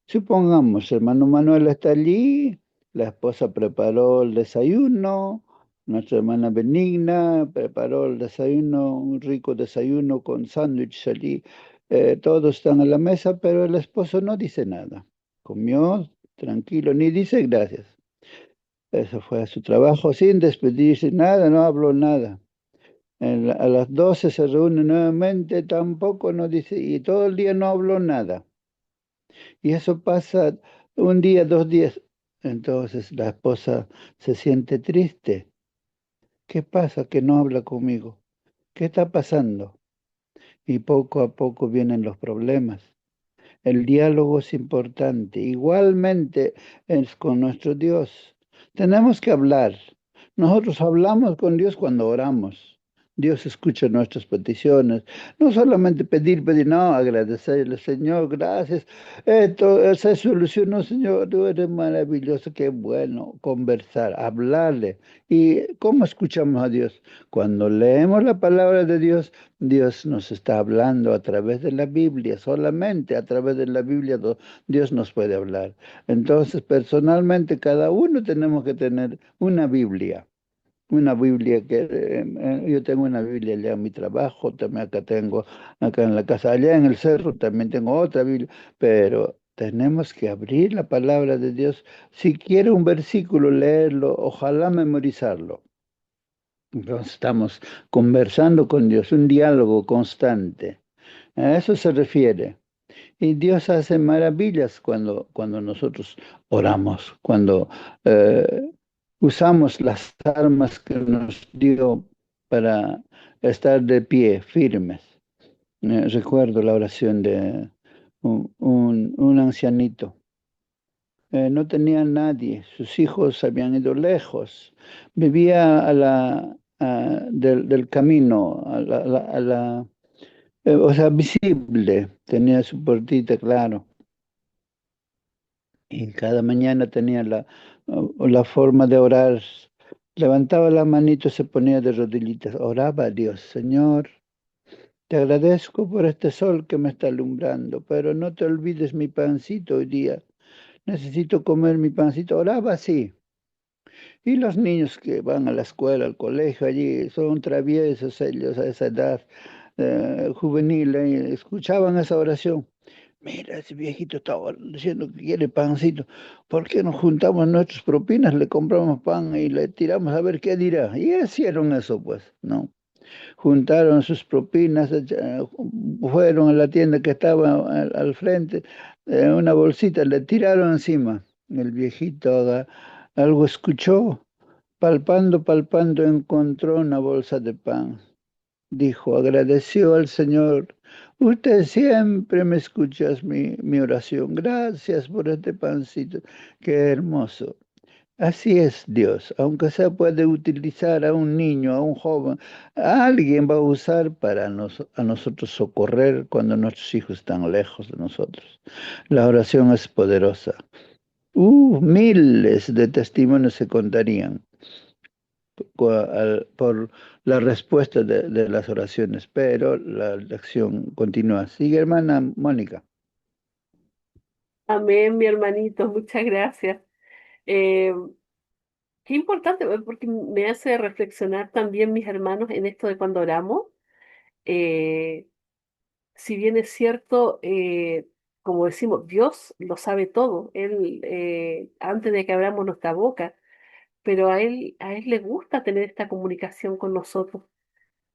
Supongamos, hermano Manuel está allí, la esposa preparó el desayuno, nuestra hermana Benigna preparó el desayuno, un rico desayuno con sándwich allí. Todos están a la mesa, pero el esposo no dice nada. Comió tranquilo, ni dice gracias. Eso fue a su trabajo sin despedirse, nada, no habló nada. A las 12 se reúne nuevamente, tampoco no dice, y todo el día no habló nada. Y eso pasa un día, 2 días. Entonces la esposa se siente triste. ¿Qué pasa que no habla conmigo? ¿Qué está pasando? Y poco a poco vienen los problemas. El diálogo es importante. Igualmente es con nuestro Dios. Tenemos que hablar. Nosotros hablamos con Dios cuando oramos. Dios escucha nuestras peticiones. No solamente pedir, pedir, no, agradecerle, Señor, gracias. Esto se solucionó, Señor, tú eres maravilloso, qué bueno conversar, hablarle. ¿Y cómo escuchamos a Dios? Cuando leemos la palabra de Dios, Dios nos está hablando a través de la Biblia, solamente a través de la Biblia Dios nos puede hablar. Entonces, personalmente, cada uno tenemos que tener una Biblia yo tengo una Biblia allá en mi trabajo, también acá tengo, acá en la casa, allá en el cerro también tengo otra Biblia, pero tenemos que abrir la palabra de Dios. Si quiere un versículo, leerlo, ojalá memorizarlo. Entonces estamos conversando con Dios, un diálogo constante. A eso se refiere. Y Dios hace maravillas cuando nosotros oramos, cuando eh, usamos las armas que nos dio para estar de pie, firmes. Recuerdo la oración de un ancianito. No tenía nadie, sus hijos habían ido lejos, vivía del camino, o sea, visible, tenía su puertita, claro, y cada mañana tenía la forma de orar, levantaba la manito, se ponía de rodillitas, oraba a Dios, Señor, te agradezco por este sol que me está alumbrando, pero no te olvides mi pancito hoy día, necesito comer mi pancito, oraba así. Y los niños que van a la escuela, al colegio, allí son traviesos ellos a esa edad juvenil, escuchaban esa oración. Mira, ese viejito estaba diciendo que quiere pancito. ¿Por qué nos juntamos nuestras propinas, le compramos pan y le tiramos a ver qué dirá? Y hicieron eso, pues, ¿no? Juntaron sus propinas, fueron a la tienda que estaba al frente, una bolsita, le tiraron encima. El viejito algo escuchó. Palpando, palpando, encontró una bolsa de pan. Dijo, agradeció al Señor. Usted siempre me escuchas mi oración. Gracias por este pancito. Qué hermoso. Así es Dios. Aunque se puede utilizar a un niño, a un joven, a alguien va a usar para a nosotros socorrer cuando nuestros hijos están lejos de nosotros. La oración es poderosa. Miles de testimonios se contarían por la respuesta de las oraciones, pero la lección continúa. Sigue, hermana Mónica. Amén, mi hermanito, muchas gracias. Eh, Qué importante, porque me hace reflexionar también mis hermanos en esto de cuando oramos. Eh, si bien es cierto, como decimos, Dios lo sabe todo. Él, antes de que abramos nuestra boca, pero a él le gusta tener esta comunicación con nosotros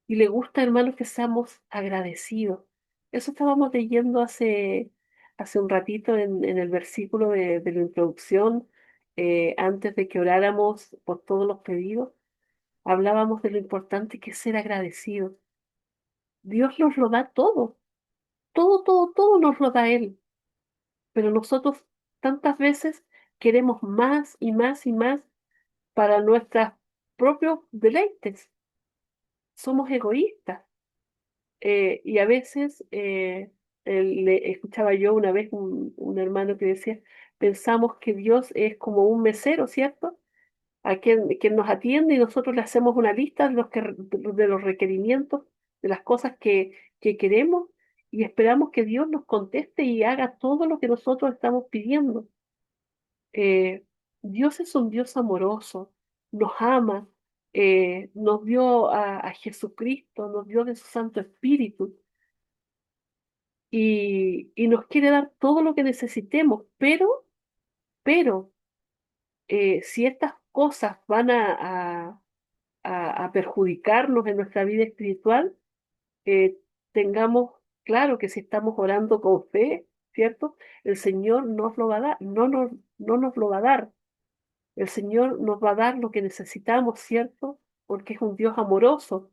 y le gusta, hermanos, que seamos agradecidos. Eso estábamos leyendo hace un ratito en el versículo de la introducción, antes de que oráramos por todos los pedidos, hablábamos de lo importante que es ser agradecidos. Dios nos lo da todo, todo, todo, todo nos lo da Él, pero nosotros tantas veces queremos más y más y más para nuestros propios deleites. Somos egoístas. Y a veces, escuchaba yo una vez un hermano que decía, pensamos que Dios es como un mesero, ¿cierto? A quien nos atiende y nosotros le hacemos una lista de los requerimientos, de las cosas que queremos y esperamos que Dios nos conteste y haga todo lo que nosotros estamos pidiendo. Eh, Dios es un Dios amoroso, nos ama, nos dio a Jesucristo, nos dio de su Santo Espíritu y nos quiere dar todo lo que necesitemos, pero si estas cosas van a perjudicarnos en nuestra vida espiritual, tengamos claro que si estamos orando con fe, ¿cierto? El Señor nos lo va a dar, no nos lo va a dar. El Señor nos va a dar lo que necesitamos, ¿cierto? Porque es un Dios amoroso.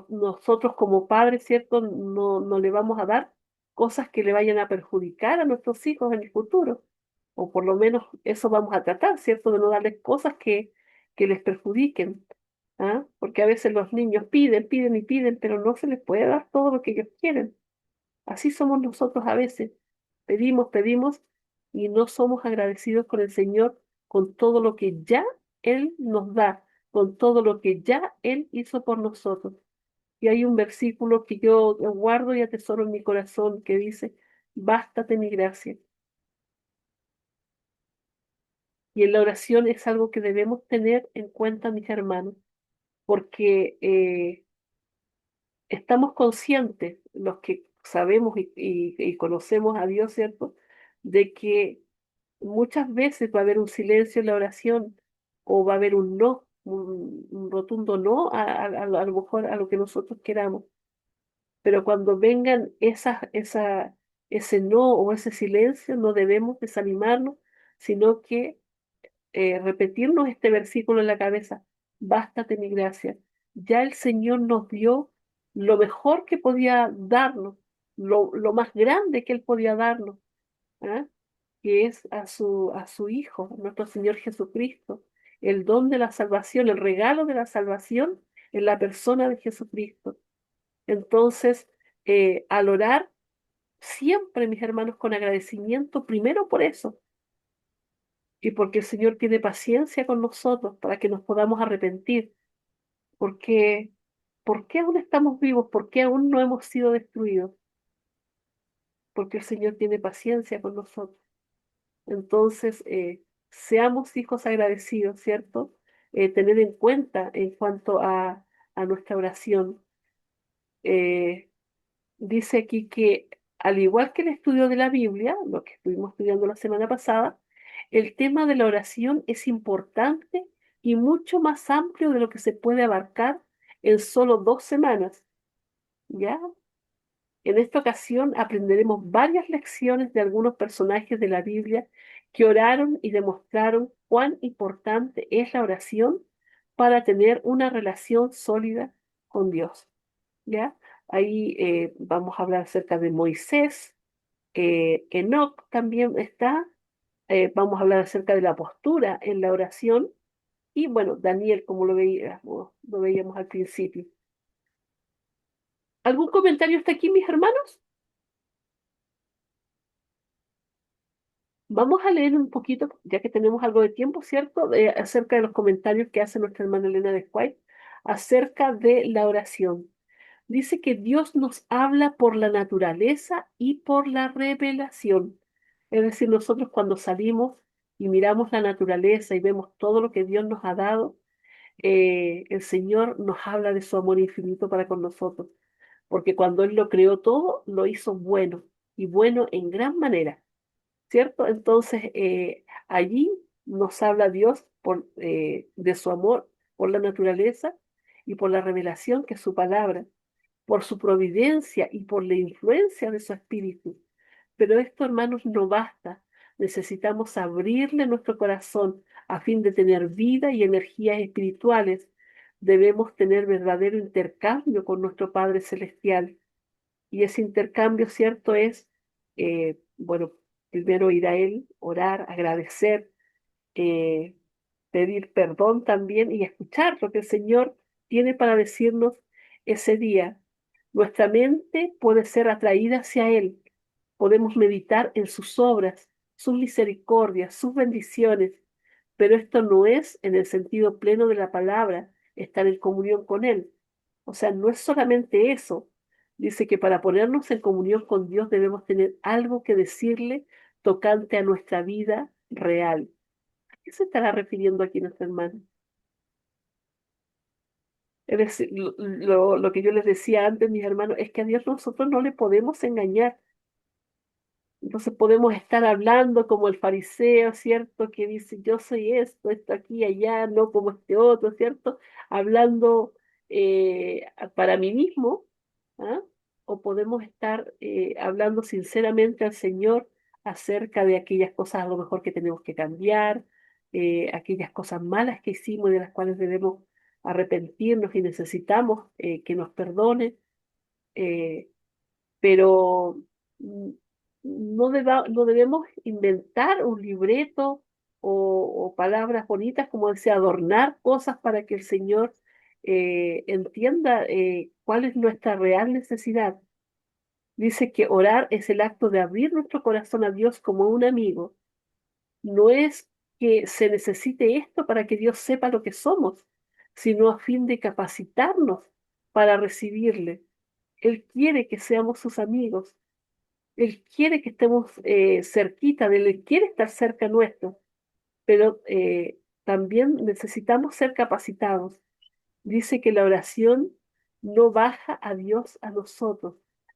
Nosotros como padres, ¿cierto? No le vamos a dar cosas que le vayan a perjudicar a nuestros hijos en el futuro. O por lo menos eso vamos a tratar, ¿cierto? De no darles cosas que les perjudiquen. ¿Ah? Porque a veces los niños piden, piden y piden, pero no se les puede dar todo lo que ellos quieren. Así somos nosotros a veces. Pedimos, pedimos y no somos agradecidos con el Señor con todo lo que ya Él nos da, con todo lo que ya Él hizo por nosotros. Y hay un versículo que yo guardo y atesoro en mi corazón que dice, bástate mi gracia. Y en la oración es algo que debemos tener en cuenta, mis hermanos, porque estamos conscientes, los que sabemos y conocemos a Dios, ¿cierto? De que muchas veces va a haber un silencio en la oración o va a haber un no, un rotundo no a lo mejor a lo que nosotros queramos. Pero cuando vengan ese no o ese silencio, no debemos desanimarnos, sino que repetirnos este versículo en la cabeza, bástate mi gracia. Ya el Señor nos dio lo mejor que podía darnos, lo más grande que Él podía darnos, ¿ah? Que es a su Hijo, nuestro Señor Jesucristo, el don de la salvación, el regalo de la salvación en la persona de Jesucristo. Entonces, al orar, siempre, mis hermanos, con agradecimiento, primero por eso, y porque el Señor tiene paciencia con nosotros para que nos podamos arrepentir, porque ¿por qué aún estamos vivos? ¿Por qué aún no hemos sido destruidos? Porque el Señor tiene paciencia con nosotros. Entonces, seamos hijos agradecidos, ¿cierto? Tener en cuenta en cuanto a nuestra oración. Eh, Dice aquí que, al igual que el estudio de la Biblia, lo que estuvimos estudiando la semana pasada, el tema de la oración es importante y mucho más amplio de lo que se puede abarcar en solo 2 semanas, ¿ya? En esta ocasión aprenderemos varias lecciones de algunos personajes de la Biblia que oraron y demostraron cuán importante es la oración para tener una relación sólida con Dios, ¿ya? Ahí vamos a hablar acerca de Moisés, Enoc también está, vamos a hablar acerca de la postura en la oración y bueno, Daniel, como lo veíamos al principio. ¿Algún comentario hasta aquí, mis hermanos? Vamos a leer un poquito, ya que tenemos algo de tiempo, ¿cierto? Acerca de los comentarios que hace nuestra hermana Elena de White acerca de la oración. Dice que Dios nos habla por la naturaleza y por la revelación. Es decir, nosotros cuando salimos y miramos la naturaleza y vemos todo lo que Dios nos ha dado, el Señor nos habla de su amor infinito para con nosotros. Porque cuando Él lo creó todo, lo hizo bueno y bueno en gran manera. ¿Cierto? Entonces, allí nos habla Dios de su amor por la naturaleza y por la revelación que es su palabra, por su providencia y por la influencia de su espíritu. Pero esto, hermanos, no basta. Necesitamos abrirle nuestro corazón a fin de tener vida y energías espirituales debemos tener verdadero intercambio con nuestro Padre Celestial. Y ese intercambio, ¿cierto? Es, bueno, primero ir a Él, orar, agradecer, eh, pedir perdón también y escuchar lo que el Señor tiene para decirnos ese día. Nuestra mente puede ser atraída hacia Él. Podemos meditar en sus obras, sus misericordias, sus bendiciones, pero esto no es en el sentido pleno de la palabra, estar en comunión con Él. O sea, no es solamente eso. Dice que para ponernos en comunión con Dios debemos tener algo que decirle tocante a nuestra vida real. ¿A qué se estará refiriendo aquí nuestra hermana? Es decir, lo que yo les decía antes, mis hermanos, es que a Dios nosotros no le podemos engañar. Entonces podemos estar hablando como el fariseo, ¿cierto? Que dice, yo soy esto aquí, allá, no como este otro, ¿cierto? Hablando para mí mismo, ¿ah? O podemos estar hablando sinceramente al Señor acerca de aquellas cosas a lo mejor que tenemos que cambiar, aquellas cosas malas que hicimos y de las cuales debemos arrepentirnos y necesitamos que nos perdone. eh, pero mm, no debemos inventar un libreto o palabras bonitas, como decía, adornar cosas para que el Señor entienda cuál es nuestra real necesidad. Dice que orar es el acto de abrir nuestro corazón a Dios como un amigo. No es que se necesite esto para que Dios sepa lo que somos, sino a fin de capacitarnos para recibirle. Él quiere que seamos sus amigos. Él quiere que estemos cerquita de él, Él quiere estar cerca nuestro, pero también necesitamos ser capacitados. Dice que la oración no baja a Dios a nosotros,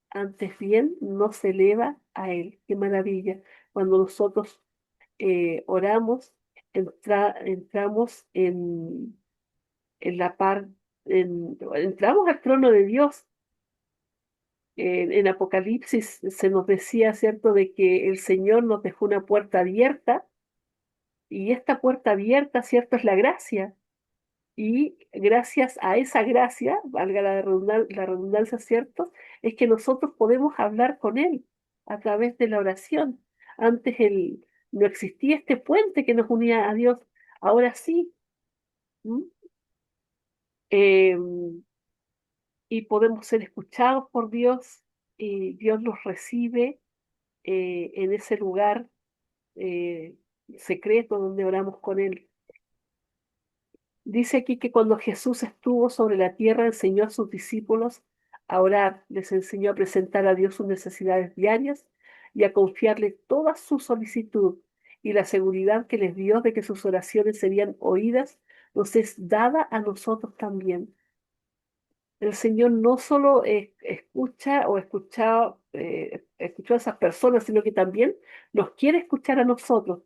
antes bien nos eleva a Él. Qué maravilla. Cuando nosotros oramos, entramos en la par, entramos al trono de Dios. En Apocalipsis se nos decía, ¿cierto?, de que el Señor nos dejó una puerta abierta y esta puerta abierta, ¿cierto?, es la gracia. Y gracias a esa gracia, valga la redundancia, ¿cierto?, es que nosotros podemos hablar con Él a través de la oración. Antes no existía este puente que nos unía a Dios, ahora sí. ¿M? Em, y podemos ser escuchados por Dios y Dios nos recibe en ese lugar eh, secreto donde oramos con Él. Dice aquí que cuando Jesús estuvo sobre la tierra, enseñó a sus discípulos a orar, les enseñó a presentar a Dios sus necesidades diarias y a confiarle toda su solicitud, y la seguridad que les dio de que sus oraciones serían oídas nos es dada a nosotros también. El Señor no solo escucha o escuchó a esas personas, sino que también nos quiere escuchar a nosotros.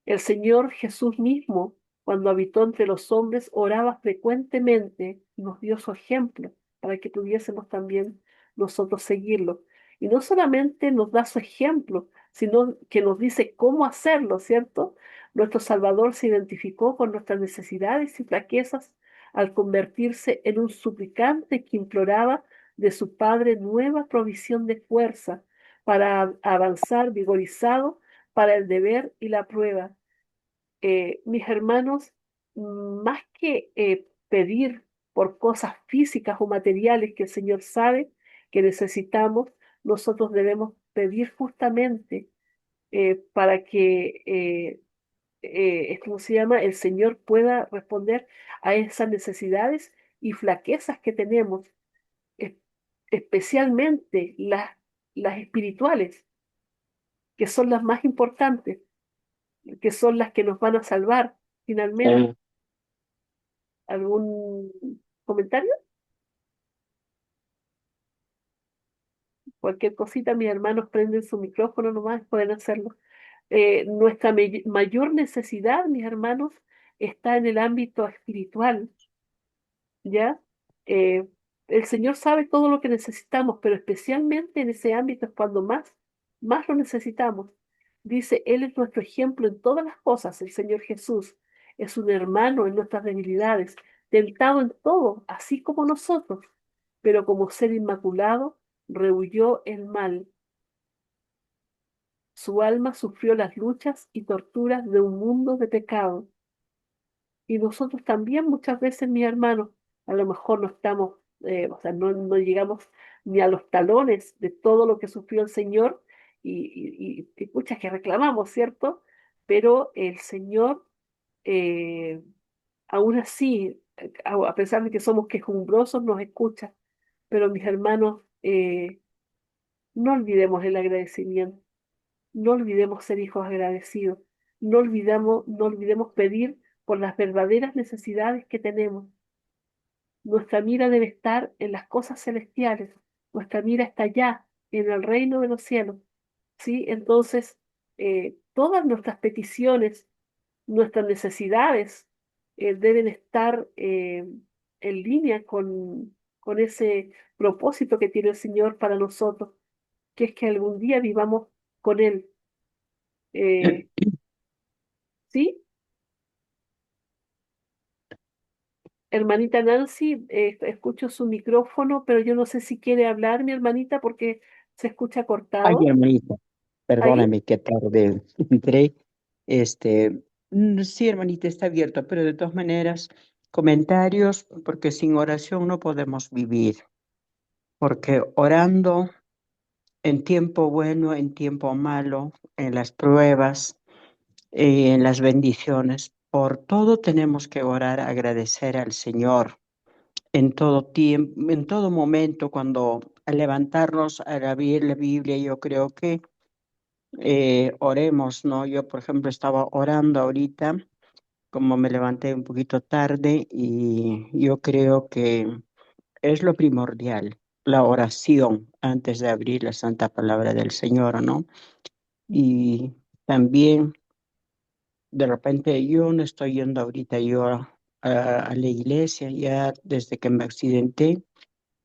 El Señor Jesús mismo, cuando habitó entre los hombres, oraba frecuentemente y nos dio su ejemplo para que pudiésemos también nosotros seguirlo. Y no solamente nos da su ejemplo, sino que nos dice cómo hacerlo, ¿cierto? Nuestro Salvador se identificó con nuestras necesidades y flaquezas al convertirse en un suplicante que imploraba de su Padre nueva provisión de fuerza para avanzar vigorizado para el deber y la prueba. Mis hermanos, más que pedir por cosas físicas o materiales que el Señor sabe que necesitamos, nosotros debemos pedir justamente para que, ¿cómo se llama?, el Señor pueda responder a esas necesidades y flaquezas que tenemos, es- especialmente las espirituales, que son las más importantes, que son las que nos van a salvar finalmente. ¿Algún comentario? Cualquier cosita, mis hermanos prenden su micrófono nomás, pueden hacerlo. Nuestra mayor necesidad, mis hermanos, está en el ámbito espiritual, ¿ya? Eh, el Señor sabe todo lo que necesitamos, pero especialmente en ese ámbito es cuando más lo necesitamos. Dice, Él es nuestro ejemplo en todas las cosas, el Señor Jesús es un hermano en nuestras debilidades, tentado en todo, así como nosotros, pero como ser inmaculado, rehuyó el mal. Su alma sufrió las luchas y torturas de un mundo de pecado. Y nosotros también muchas veces, mis hermanos, a lo mejor no estamos, o sea, no llegamos ni a los talones de todo lo que sufrió el Señor y pucha, que reclamamos, ¿cierto? Pero el Señor, eh, aún así, a pesar de que somos quejumbrosos, nos escucha. Pero mis hermanos, no olvidemos el agradecimiento, no olvidemos ser hijos agradecidos, no olvidemos pedir por las verdaderas necesidades que tenemos. Nuestra mira debe estar en las cosas celestiales, nuestra mira está allá, en el reino de los cielos, ¿sí? Entonces, todas nuestras peticiones, nuestras necesidades, deben estar en línea con ese propósito que tiene el Señor para nosotros, que es que algún día vivamos con Él. Eh, ¿Sí? Hermanita Nancy, escucho su micrófono, pero yo no sé si quiere hablar, mi hermanita, porque se escucha Ay, cortado. hermanita, ¿Ahí? perdóname que tarde entré. Sí, hermanita, está abierto, pero de todas maneras, comentarios, porque sin oración no podemos vivir, porque orando en tiempo bueno, en tiempo malo, en las pruebas, en las bendiciones, por todo tenemos que orar, agradecer al Señor en todo tiempo, en todo momento, cuando al levantarnos a abrir la Biblia, yo creo que oremos, ¿no? Yo, por ejemplo, estaba orando ahorita, como me levanté un poquito tarde, y yo creo que es lo primordial, la oración antes de abrir la santa palabra del Señor, ¿no? Y también, de repente, yo no estoy yendo ahorita yo a la iglesia, ya desde que me accidenté,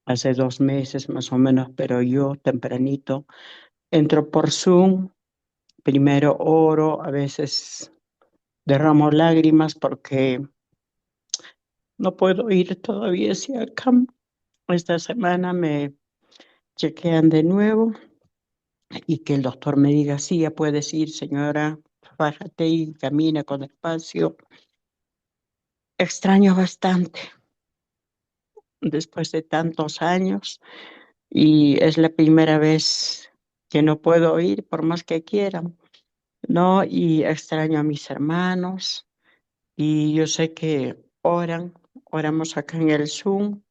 hace 2 meses más o menos, pero yo tempranito entro por Zoom. Primero oro, a veces derramo lágrimas porque no puedo ir todavía hacia acá. Esta semana me chequean de nuevo y que el doctor me diga, sí, ya puedes ir, señora, bájate y camina con espacio. Extraño bastante después de tantos años y es la primera vez que no puedo ir por más que quiera, ¿no? Y extraño a mis hermanos. Y yo sé que oramos acá en el Zoom.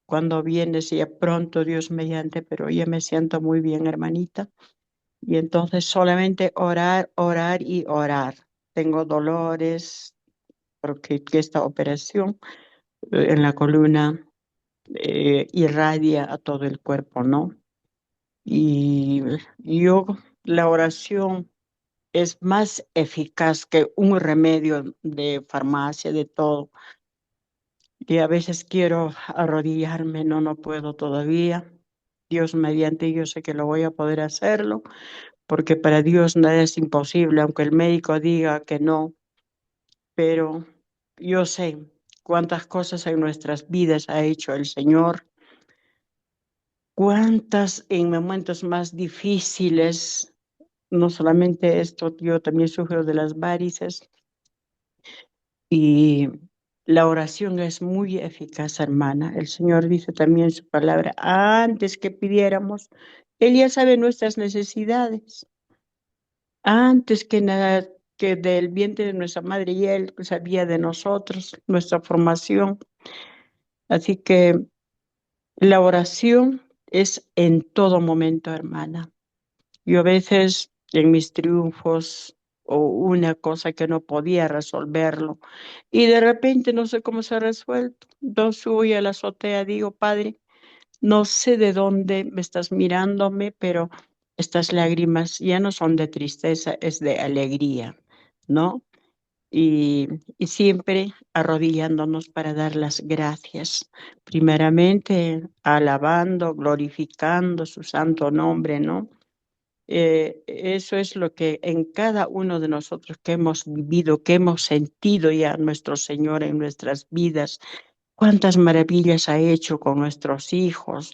Cuando vienes ya pronto, Dios mediante, pero ya me siento muy bien, hermanita. Y entonces solamente orar, orar y orar. Tengo dolores porque que esta operación en la columna irradia a todo el cuerpo, ¿no? Y yo, la oración es más eficaz que un remedio de farmacia, de todo. Y a veces quiero arrodillarme, no puedo todavía. Dios mediante, yo sé que lo voy a poder hacerlo, porque para Dios nada es imposible, aunque el médico diga que no, pero yo sé cuántas cosas en nuestras vidas ha hecho el Señor, cuántas en momentos más difíciles, no solamente esto, yo también sufro de las varices. Y la oración es muy eficaz, hermana. El Señor dice también en su palabra, antes que pidiéramos, Él ya sabe nuestras necesidades. Antes que nada, que del vientre de nuestra madre, y Él sabía de nosotros, nuestra formación. Así que la oración es en todo momento, hermana. Yo a veces en mis triunfos o una cosa que no podía resolverlo y de repente no sé cómo se ha resuelto. Entonces voy a la azotea, digo, Padre, no sé de dónde me estás mirándome, pero estas lágrimas ya no son de tristeza, es de alegría, ¿no? Y siempre arrodillándonos para dar las gracias, primeramente alabando, glorificando su santo nombre, ¿no? Eso es lo que en cada uno de nosotros que hemos vivido, que hemos sentido ya a nuestro Señor en nuestras vidas, cuántas maravillas ha hecho con nuestros hijos.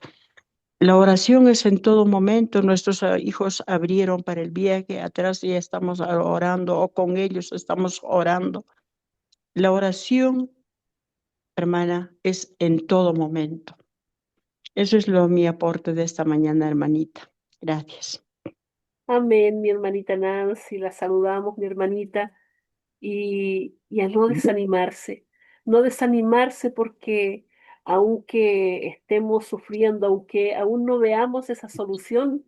La oración es en todo momento. Nuestros hijos abrieron para el viaje, atrás ya estamos orando o con ellos estamos orando. La oración, hermana, es en todo momento. Eso es mi aporte de esta mañana, hermanita. Gracias. Amén, mi hermanita Nancy, la saludamos, mi hermanita, y a no desanimarse, no desanimarse porque aunque estemos sufriendo, aunque aún no veamos esa solución,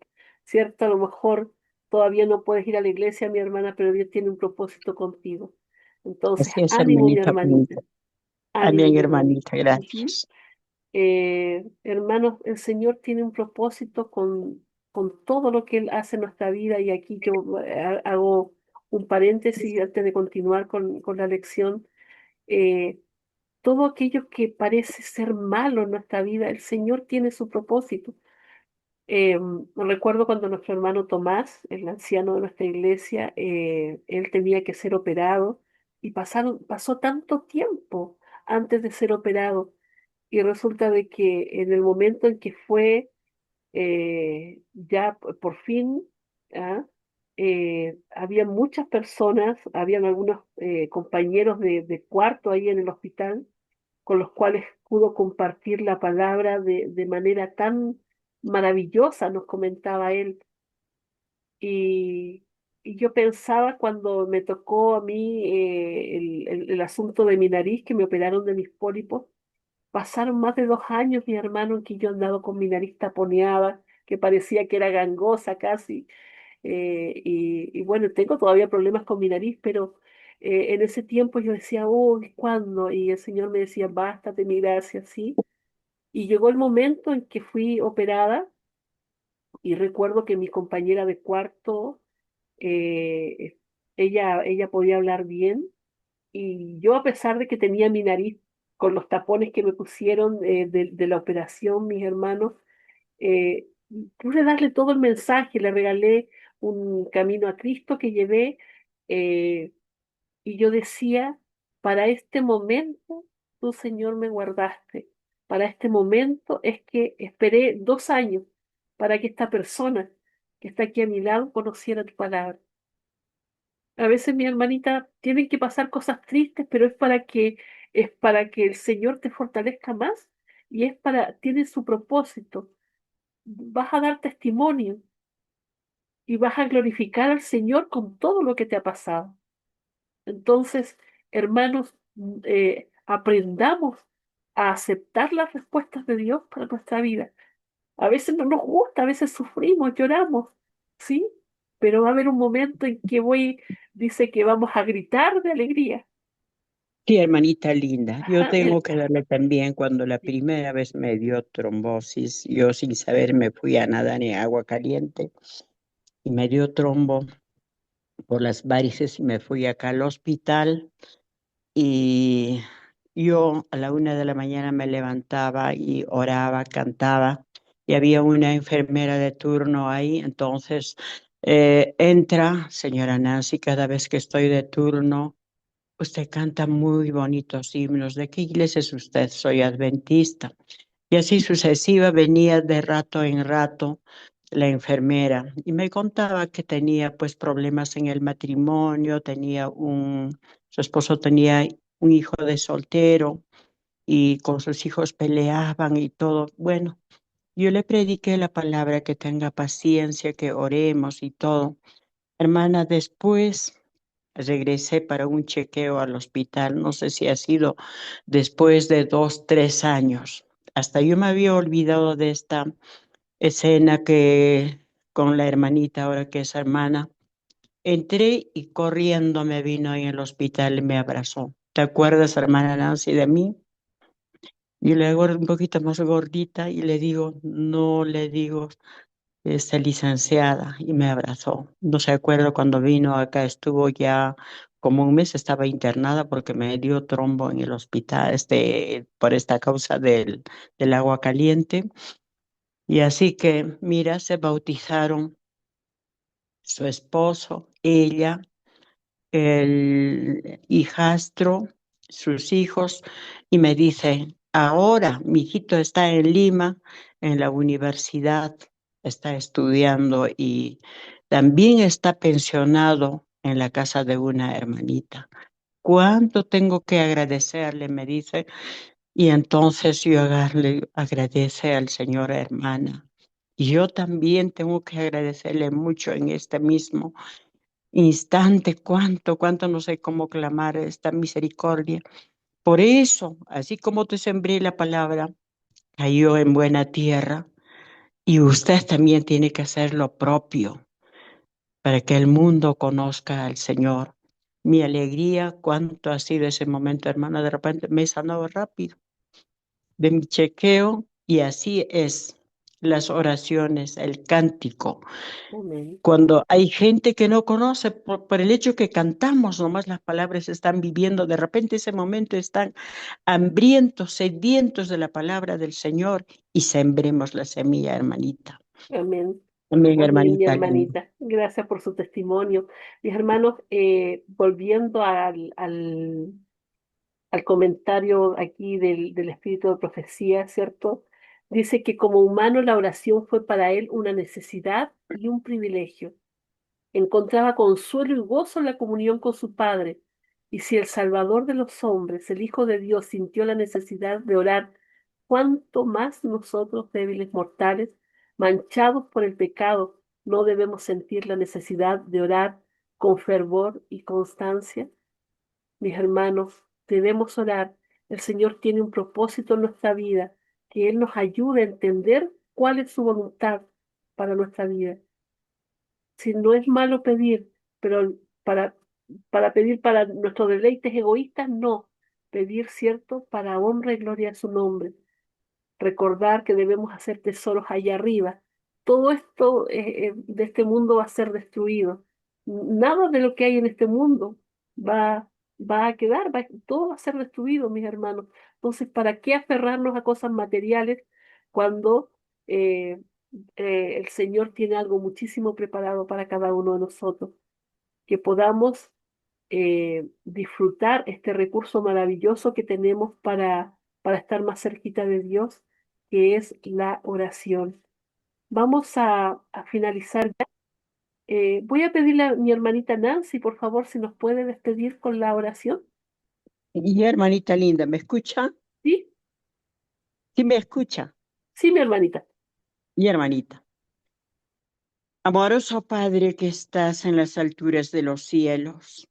¿cierto? A lo mejor todavía no puedes ir a la iglesia, mi hermana, pero Dios tiene un propósito contigo. Entonces, Así es, ánimo, mi hermanita hermanita, bonita. ánimo, Amén, mi hermanita. hermanita, Ujú. gracias. Hermanos, el Señor tiene un propósito con todo lo que Él hace en nuestra vida y aquí yo hago un paréntesis antes de continuar con la lección. Eh, Todo aquello que parece ser malo en nuestra vida, el Señor tiene su propósito. Recuerdo cuando nuestro hermano Tomás, el anciano de nuestra iglesia, él tenía que ser operado y pasó tanto tiempo antes de ser operado y resulta de que en el momento en que fue ya por fin, ¿ah? Había muchas personas, habían algunos compañeros de cuarto ahí en el hospital con los cuales pudo compartir la palabra de manera tan maravillosa, nos comentaba él. Y, y yo pensaba cuando me tocó a mí el asunto de mi nariz, que me operaron de mis pólipos. Pasaron más de 2 años, mi hermano, en que yo andaba con mi nariz taponeada, que parecía que era gangosa casi. Y bueno, tengo todavía problemas con mi nariz, pero en ese tiempo yo decía, uy, ¿cuándo? Y el Señor me decía, bástate, mi gracia, ¿sí? Y llegó el momento en que fui operada y recuerdo que mi compañera de cuarto, eh, ella podía hablar bien y yo, a pesar de que tenía mi nariz con los tapones que me pusieron de la operación, mis hermanos, eh, pude darle todo el mensaje, le regalé un camino a Cristo que llevé, eh, y yo decía, para este momento, tú, Señor, me guardaste. Para este momento es que esperé 2 años para que esta persona que está aquí a mi lado conociera tu palabra. A veces, mi hermanita, tienen que pasar cosas tristes, pero es para que el Señor te fortalezca más y tiene su propósito. Vas a dar testimonio y vas a glorificar al Señor con todo lo que te ha pasado. Entonces, hermanos, aprendamos a aceptar las respuestas de Dios para nuestra vida. A veces no nos gusta, a veces sufrimos, lloramos, ¿sí? Pero va a haber un momento en que dice que vamos a gritar de alegría. Sí, hermanita linda, yo Ajá, tengo que darle también cuando la primera vez me dio trombosis, yo sin saber me fui a nadar en agua caliente y me dio trombo por las varices y me fui acá al hospital y yo a la 1 de la mañana me levantaba y oraba, cantaba y había una enfermera de turno ahí, entonces entra, señora Nancy, cada vez que estoy de turno. Usted canta muy bonitos himnos. ¿De qué iglesia es usted? Soy adventista. Y así sucesiva, venía de rato en rato la enfermera y me contaba que tenía pues problemas en el matrimonio, su esposo tenía un hijo de soltero y con sus hijos peleaban y todo. Bueno, yo le prediqué la palabra, que tenga paciencia, que oremos y todo. Hermana, después regresé para un chequeo al hospital, no sé si ha sido después de 2, 3 años. Hasta yo me había olvidado de esta escena que con la hermanita, ahora que es hermana, entré y corriendo me vino en el hospital y me abrazó. ¿Te acuerdas, hermana Nancy, de mí? Y le hago un poquito más gordita y le digo, no le digo, licenciada, y me abrazó. No se acuerda cuando vino acá, estuvo ya como un mes, estaba internada porque me dio trombo en el hospital, por esta causa del agua caliente. Y así que, mira, se bautizaron su esposo, ella, el hijastro, sus hijos, y me dice, Ahora mi hijito está en Lima, en la universidad, está estudiando y también está pensionado en la casa de una hermanita. ¿Cuánto tengo que agradecerle? Me dice. Y entonces yo le agradece al Señor, hermana. Y yo también tengo que agradecerle mucho en este mismo instante. Cuánto no sé cómo clamar esta misericordia. Por eso, así como te sembré la palabra, cayó en buena tierra. Y usted también tiene que hacer lo propio para que el mundo conozca al Señor. Mi alegría, cuánto ha sido ese momento, hermana, de repente me sanó rápido de mi chequeo y así es las oraciones, el cántico. Amén. Cuando hay gente que no conoce, por el hecho que cantamos, nomás las palabras están viviendo, de repente ese momento están hambrientos, sedientos de la palabra del Señor y sembremos la semilla, hermanita. Amén. Amén, Amén, mi hermanita linda. hermanita. Gracias por su testimonio. Mis hermanos, volviendo al comentario aquí del espíritu de profecía, ¿cierto? Dice que como humano la oración fue para él una necesidad y un privilegio. Encontraba consuelo y gozo en la comunión con su Padre. Y si el Salvador de los hombres, el Hijo de Dios, sintió la necesidad de orar, ¿cuánto más nosotros, débiles mortales, manchados por el pecado, no debemos sentir la necesidad de orar con fervor y constancia? Mis hermanos, debemos orar. El Señor tiene un propósito en nuestra vida, que Él nos ayude a entender cuál es su voluntad para nuestra vida. Si no es malo pedir, pero para, para pedir para nuestros deleites egoístas, no. Pedir, ¿cierto? Para honra y gloria a su nombre. Recordar que debemos hacer tesoros allá arriba. Todo esto de este mundo va a ser destruido. Nada de lo que hay en este mundo va, va a quedar, todo va a ser destruido, mis hermanos. Entonces, ¿para qué aferrarnos a cosas materiales cuando eh, el Señor tiene algo muchísimo preparado para cada uno de nosotros? Que podamos disfrutar este recurso maravilloso que tenemos para estar más cerquita de Dios, que es la oración. Vamos a finalizar ya. Voy a pedirle a mi hermanita Nancy, por favor, si nos puede despedir con la oración. Y hermanita linda, ¿me escucha? ¿Sí? Sí, me escucha. Sí, mi hermanita. Y hermanita. Amoroso Padre que estás en las alturas de los cielos.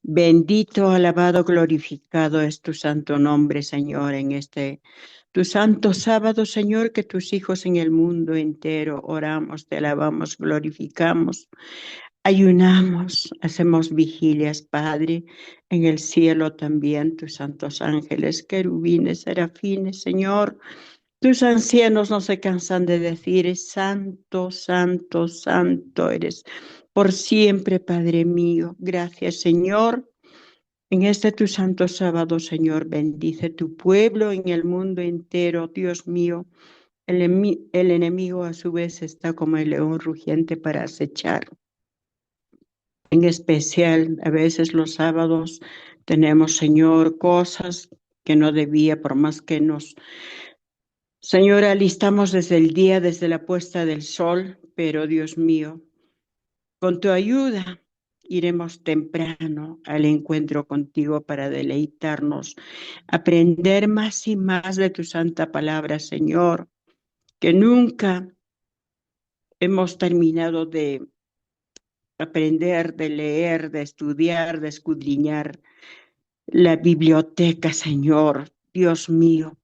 Bendito, alabado, glorificado es tu santo nombre, Señor, en este tu santo sábado, Señor, que tus hijos en el mundo entero oramos, te alabamos, glorificamos, ayunamos, hacemos vigilias, Padre, en el cielo también tus santos ángeles, querubines, serafines, Señor. Tus ancianos no se cansan de decir, santo, santo, santo eres por siempre, Padre mío. Gracias, Señor. En este tu santo sábado, Señor, bendice tu pueblo en el mundo entero, Dios mío. El enemigo a su vez está como el león rugiente para acechar. En especial, a veces los sábados tenemos, Señor, cosas que no debía, por más que nos... Señor, alistamos desde el día, desde la puesta del sol, pero Dios mío, con tu ayuda iremos temprano al encuentro contigo para deleitarnos, aprender más y más de tu santa palabra, Señor, que nunca hemos terminado de aprender, de leer, de estudiar, de escudriñar la biblioteca, Señor. Dios mío,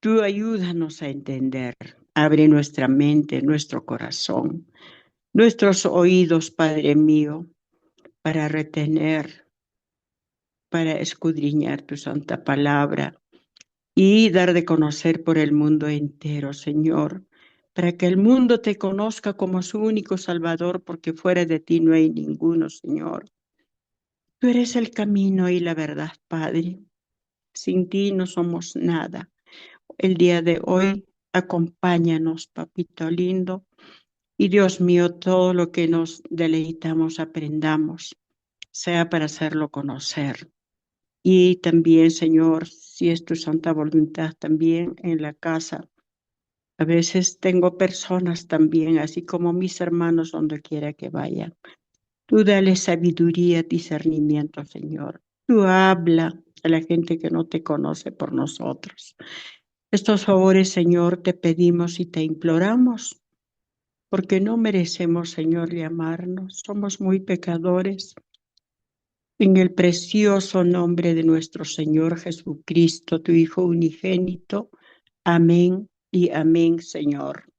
tú ayúdanos a entender, abre nuestra mente, nuestro corazón, nuestros oídos, Padre mío, para retener, para escudriñar tu santa palabra y dar de conocer por el mundo entero, Señor, para que el mundo te conozca como su único Salvador, porque fuera de ti no hay ninguno, Señor. Tú eres el camino y la verdad, Padre. Sin ti no somos nada. El día de hoy, acompáñanos, papito lindo, y Dios mío, todo lo que nos deleitamos, aprendamos, sea para hacerlo conocer. Y también, Señor, si es tu santa voluntad, también en la casa. A veces tengo personas también, así como mis hermanos, donde quiera que vayan. Tú dale sabiduría, discernimiento, Señor. Tú habla a la gente que no te conoce por nosotros. Estos favores, Señor, te pedimos y te imploramos, porque no merecemos, Señor, llamarnos. Somos muy pecadores. En el precioso nombre de nuestro Señor Jesucristo, tu Hijo unigénito. Amén y amén, Señor.